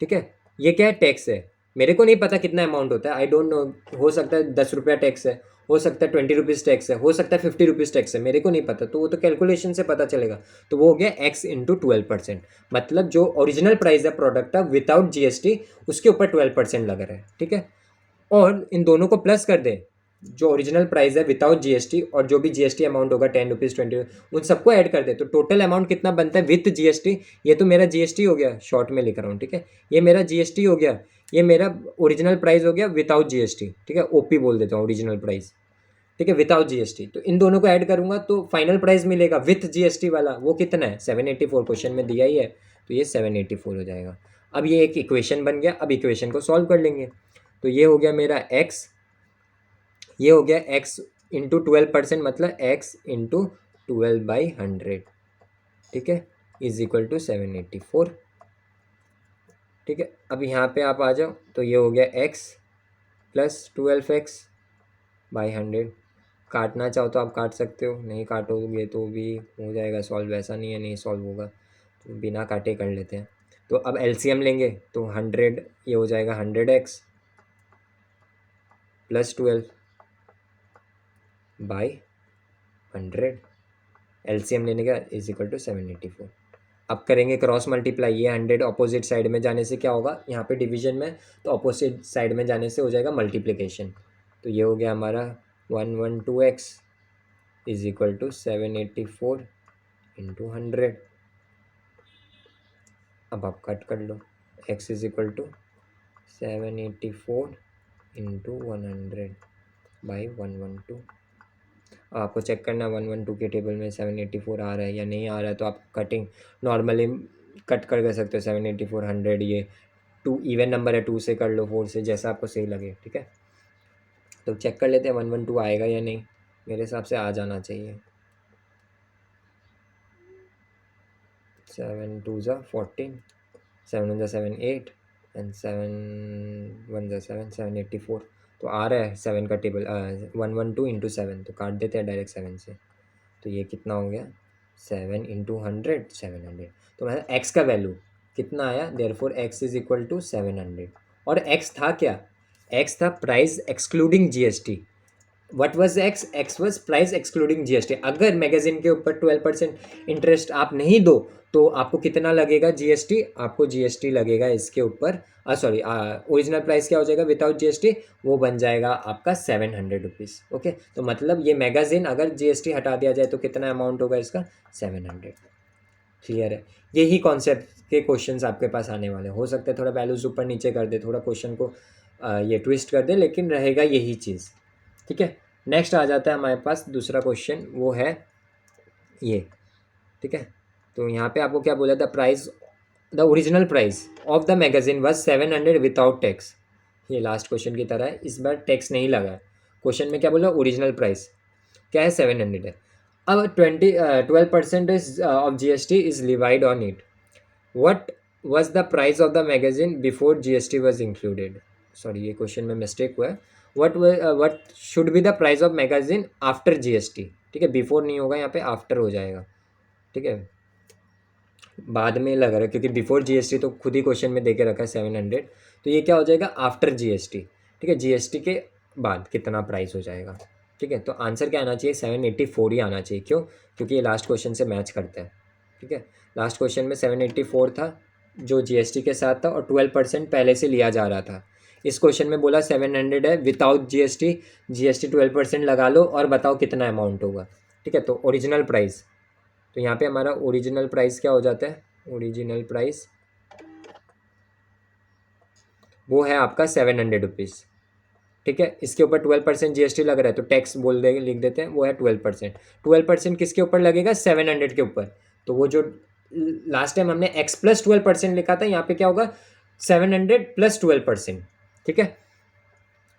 [SPEAKER 1] ठीक है। ये क्या है, टैक्स है। मेरे को नहीं पता कितना अमाउंट होता है, आई डोंट नो। हो सकता है 10 रुपया टैक्स है, हो सकता है 20 रुपीज़ टैक्स है, हो सकता है 50 रुपीज़ टैक्स है, मेरे को नहीं पता। तो वो तो कैलकुलेशन से पता चलेगा। तो वो हो गया एक्स इंटू 12%। मतलब जो ओरिजिनल प्राइस है प्रोडक्ट का विदाउट जीएसटी, उसके ऊपर 12% लग रहा है, ठीक है। और इन दोनों को प्लस कर दें, जो ओरिजिनल प्राइस है विदाउट जीएसटी और जो भी जीएसटी अमाउंट होगा 10 रुपीज़ 20, उन सबको ऐड कर दे। तो टोटल अमाउंट कितना बनता है विथ जीएसटी। ये तो मेरा जीएसटी हो गया, शॉर्ट में लिख रहा हूँ, ठीक है। ये मेरा जीएसटी हो गया, ये मेरा ओरिजिनल प्राइस हो गया विदाउट जीएसटी, ठीक है। ओपी बोल देता हूँ, ओरिजिनल प्राइस, ठीक है, विदाउट जीएसटी। तो इन दोनों को ऐड करूंगा तो फाइनल प्राइस मिलेगा विथ जीएसटी वाला। वो कितना है, 784, क्वेश्चन में दिया ही है। तो ये 784 हो जाएगा। अब ये एक इक्वेशन बन गया। अब इक्वेशन को सॉल्व कर लेंगे। तो ये हो गया मेरा एक्स, ये हो गया एक्स इंटू 12%, मतलब एक्स इंटू 12/100, ठीक है, इज इक्वल टू 784, ठीक है। अब यहाँ पे आप आ जाओ, तो ये हो गया एक्स प्लस 12x/100। काटना चाहो तो आप काट सकते हो, नहीं काटोगे तो भी हो जाएगा सॉल्व। ऐसा नहीं है नहीं सॉल्व होगा, तो बिना काटे कर लेते हैं। तो अब एलसीएम लेंगे तो 100, ये हो जाएगा 100x प्लस 12/100, एलसीएम लेने का इज इक्वल टू 784। अब करेंगे क्रॉस मल्टीप्लाई। ये 100 अपोजिट साइड में जाने से क्या होगा, यहाँ पे डिवीजन में, तो अपोजिट साइड में जाने से हो जाएगा मल्टीप्लिकेशन। तो ये हो गया हमारा 112x is equal to 784 into 100। अब आप कट कर लो, x is equal to 784 into 100/112। अब आपको चेक करना 112 के टेबल में 784 आ रहा है या नहीं आ रहा है। तो आप कटिंग नॉर्मली कट कर सकते हो 784 100। ये 2 इवन नंबर है, 2 से कर लो, 4 से, जैसा आपको सही लगे, ठीक है। तो चेक कर लेते हैं 112 आएगा या नहीं। मेरे हिसाब से आ जाना चाहिए। 7 2 ज़ा 14, 7 1 ज़ा 7 8 एंड 7 1 ज़ा 7, 784। तो आ रहा है 7 का टेबल, 112 इंटू 7। तो काट देते हैं डायरेक्ट 7 से। तो ये कितना हो गया, 7 इंटू 100, 700। तो मतलब एक्स का वैल्यू कितना आया, therefore X is equal to 700। और एक्स था क्या, एक्स था price excluding GST. What was X, X was price excluding GST. अगर मैगजीन के ऊपर 12% इंटरेस्ट आप नहीं दो तो आपको कितना लगेगा जीएसटी, आपको जीएसटी लगेगा इसके ऊपर, सॉरी, ओरिजिनल प्राइस क्या हो जाएगा विदाउट जीएसटी, वो बन जाएगा आपका 700 रुपीज़। ओके, तो मतलब ये मैगजीन अगर जीएसटी हटा दिया जाए तो कितना अमाउंट होगा इसका, 700। क्लियर है। यही कॉन्सेप्ट के क्वेश्चंस आपके पास आने वाले हो सकते हैं। थोड़ा वैल्यूज ऊपर नीचे कर दे, थोड़ा क्वेश्चन को ये ट्विस्ट कर दे, लेकिन रहेगा यही चीज़, ठीक है। नेक्स्ट आ जाता है हमारे पास दूसरा क्वेश्चन, वो है ये, ठीक है। तो यहाँ पे आपको क्या बोला था, price, the original price of the magazine was 700 without tax. ये लास्ट क्वेश्चन की तरह है, इस बार टैक्स नहीं लगा है। क्वेश्चन में क्या बोला, ओरिजिनल प्राइस क्या है, 700 है। अब 12% of GST is levied on it. What was the price of the magazine before GST was included. Sorry, ये क्वेश्चन में मिस्टेक हुआ है। What should be the price of magazine after GST, ठीक है। बिफोर नहीं होगा यहाँ पे, आफ्टर हो जाएगा, ठीक है। बाद में लग रहा है क्योंकि बिफोर जीएसटी तो खुद ही क्वेश्चन में दे के रखा है 700। तो ये क्या हो जाएगा, आफ्टर जीएसटी, ठीक है। जीएसटी के बाद कितना प्राइस हो जाएगा, ठीक है। तो आंसर क्या आना चाहिए, 784 ही आना चाहिए। क्यों, क्योंकि ये लास्ट क्वेश्चन से मैच करता है, ठीक है। लास्ट क्वेश्चन में 784 था जो जीएसटी के साथ था और 12% पहले से लिया जा रहा था। इस क्वेश्चन में बोला 700 है विदाउट जीएसटी, जीएसटी 12% लगा लो और बताओ कितना अमाउंट होगा, ठीक है। तो ओरिजिनल प्राइस, तो यहाँ पे हमारा ओरिजिनल प्राइस क्या हो जाता है, ओरिजिनल प्राइस वो है आपका 700 रुपीज़, ठीक है। इसके ऊपर 12% जीएसटी लग रहा है तो टैक्स बोल देंगे, लिख देते हैं, वो है 12%। 12% किसके ऊपर लगेगा, 700 के ऊपर। तो वो जो लास्ट टाइम हमने एक्स प्लस 12% लिखा था, यहाँ पे क्या होगा, 700 प्लस 12%, ठीक है।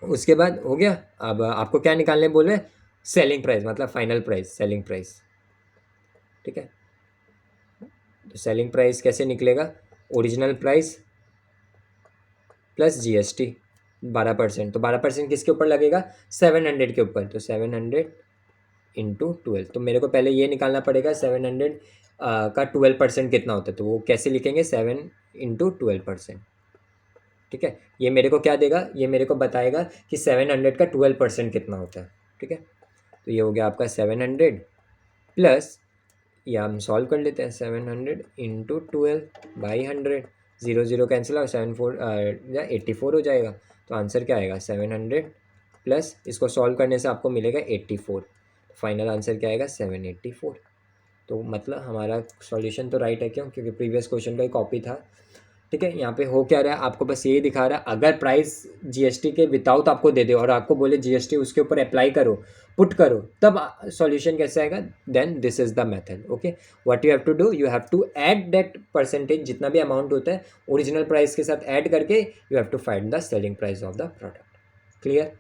[SPEAKER 1] उसके बाद हो गया। अब आपको क्या निकालने बोल रहे हैं, सेलिंग प्राइस, मतलब फाइनल प्राइस, सेलिंग प्राइस, ठीक है। तो सेलिंग प्राइस कैसे निकलेगा, ओरिजिनल प्राइस प्लस जीएसटी 12%, तो 12% किसके ऊपर लगेगा, 700 के ऊपर, तो 700 इंटू 12, तो मेरे को पहले ये निकालना पड़ेगा 700 का 12% कितना होता है, तो वो कैसे लिखेंगे 7 इंटू 12%। ठीक है, ये मेरे को क्या देगा, ये मेरे को बताएगा कि 700 का 12% कितना होता है। ठीक है, तो ये हो गया आपका 700 प्लस, ये हम सॉल्व कर लेते हैं, 700 इंटू 12/100, 0 कैंसिल और 74 या 84 हो जाएगा। तो आंसर क्या आएगा 700 प्लस, इसको सॉल्व करने से आपको मिलेगा 84, फाइनल आंसर क्या आएगा 784। तो मतलब हमारा सॉल्यूशन तो राइट है, क्यों, क्योंकि प्रीवियस क्वेश्चन का ही कॉपी था। ठीक है, यहाँ पे हो क्या रहा है, आपको बस यही दिखा रहा है, अगर प्राइस जीएसटी के विदाउट आपको दे दे और आपको बोले जीएसटी उसके ऊपर अप्लाई करो, पुट करो, तब सॉल्यूशन कैसे आएगा, then this is the method. Okay, what you have to do, you have to add that percentage, जितना भी अमाउंट होता है ओरिजिनल प्राइस के साथ ऐड करके you have to find the selling price of the product. Clear.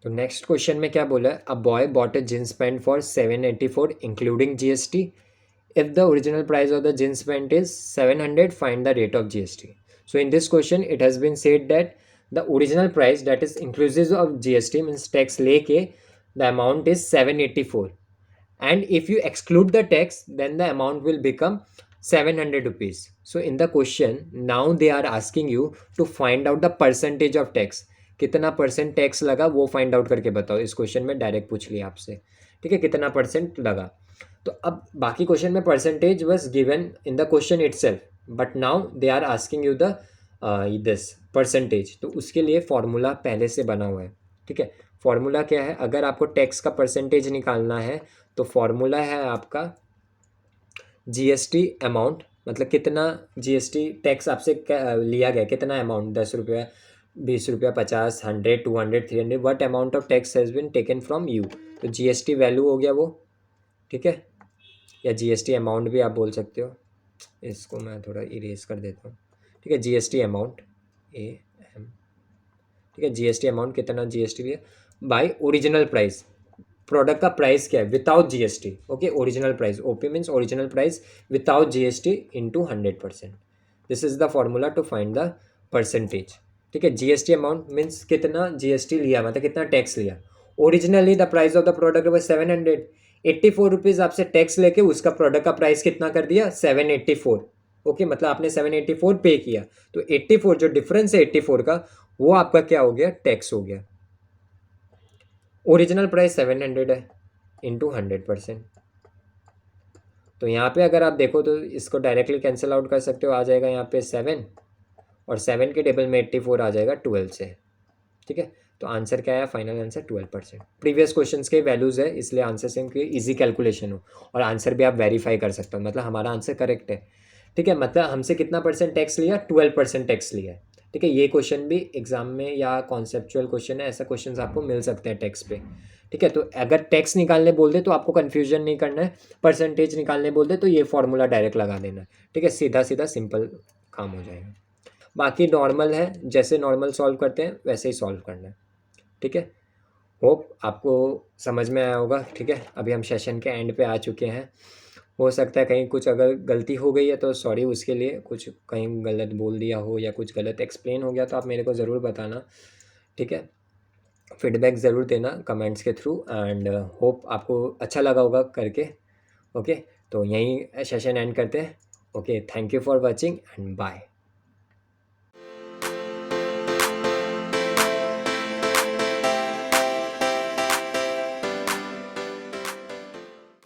[SPEAKER 1] तो नेक्स्ट क्वेश्चन में क्या बोला है, a boy bought a jeans pant for 784 including GST. If the original price of the jeans pant is 700, find the rate of GST. So in this question, it has been said that the original price, that is inclusive of GST, means tax leke, the amount is 784. And if you exclude the tax, then the amount will become 700 rupees. So in the question, now they are asking you to find out the percentage of tax. कितना परसेंट टैक्स लगा वो फाइंड आउट करके बताओ। इस क्वेश्चन में डायरेक्ट पूछ लिया आपसे। ठीक है, कितना परसेंट लगा। तो अब बाकी क्वेश्चन में percentage was given in the question itself, but now they are asking you the this percentage. तो उसके लिए फॉर्मूला पहले से बना हुआ है। ठीक है, फॉर्मूला क्या है, अगर आपको टैक्स का परसेंटेज निकालना है तो फॉर्मूला है आपका जीएसटी अमाउंट, मतलब कितना जीएसटी टैक्स आपसे लिया गया, कितना अमाउंट, 10 रुपया, 20 रुपया, 50, 100, 200, 300, what amount of tax has been taken from you. तो जीएसटी वैल्यू हो गया वो। ठीक है, या जीएसटी अमाउंट भी आप बोल सकते हो। इसको मैं थोड़ा इरेज कर देता हूँ। ठीक है, जीएसटी अमाउंट AM। ठीक है, जीएसटी अमाउंट कितना जीएसटी लिया बाय ओरिजिनल प्राइस, प्रोडक्ट का प्राइस क्या है without GST. Okay, original price, OP means original price without GST into 100%। This is the formula to find the percentage. ठीक है, जीएसटी अमाउंट मीन्स कितना जीएसटी लिया, मतलब कितना टैक्स लिया। Originally the price of the product was 700, 84 rupees आपसे टैक्स लेके उसका प्रोडक्ट का प्राइस कितना कर दिया 784। ओके, मतलब आपने 784 पे किया, तो 84 जो डिफरेंस है 84 का, वो आपका क्या हो गया, टैक्स हो गया। ओरिजिनल प्राइस 700 है इंटू 100%। तो यहाँ पे अगर आप देखो तो इसको डायरेक्टली कैंसिल आउट कर सकते हो, आ जाएगा यहाँ पे 7 और 7 के टेबल में 84 आ जाएगा 12 से। ठीक है, तो आंसर क्या है, फाइनल आंसर 12%। प्रीवियस क्वेश्चंस के वैल्यूज़ है, इसलिए आंसर सेम कि इजी कैलकुलेशन हो और आंसर भी आप वेरीफाई कर सकते हो, मतलब हमारा आंसर करेक्ट है। ठीक है, मतलब हमसे कितना परसेंट टैक्स लिया, 12% टैक्स लिया है। ठीक है, ये क्वेश्चन भी एग्जाम में या कॉन्सेप्चुअल क्वेश्चन है, ऐसा क्वेश्चन आपको मिल सकते हैं टैक्स पे। ठीक है, तो अगर टैक्स निकालने बोल दे तो आपको कन्फ्यूजन नहीं करना है, परसेंटेज निकालने बोल दे तो ये फॉर्मूला डायरेक्ट लगा देना है। ठीक है, सीधा सीधा सिंपल काम हो जाएगा। बाकी नॉर्मल है, जैसे नॉर्मल सॉल्व करते हैं वैसे ही सॉल्व करना है। ठीक है, होप आपको समझ में आया होगा। ठीक है, अभी हम सेशन के एंड पे आ चुके हैं। हो सकता है कहीं कुछ अगर गलती हो गई है तो सॉरी उसके लिए, कुछ कहीं गलत बोल दिया हो या कुछ गलत एक्सप्लेन हो गया तो आप मेरे को ज़रूर बताना। ठीक है, फीडबैक ज़रूर देना कमेंट्स के थ्रू, एंड होप आपको अच्छा लगा होगा करके। ओके, तो यहीं सेशन एंड करते हैं। Okay, thank you for watching and bye.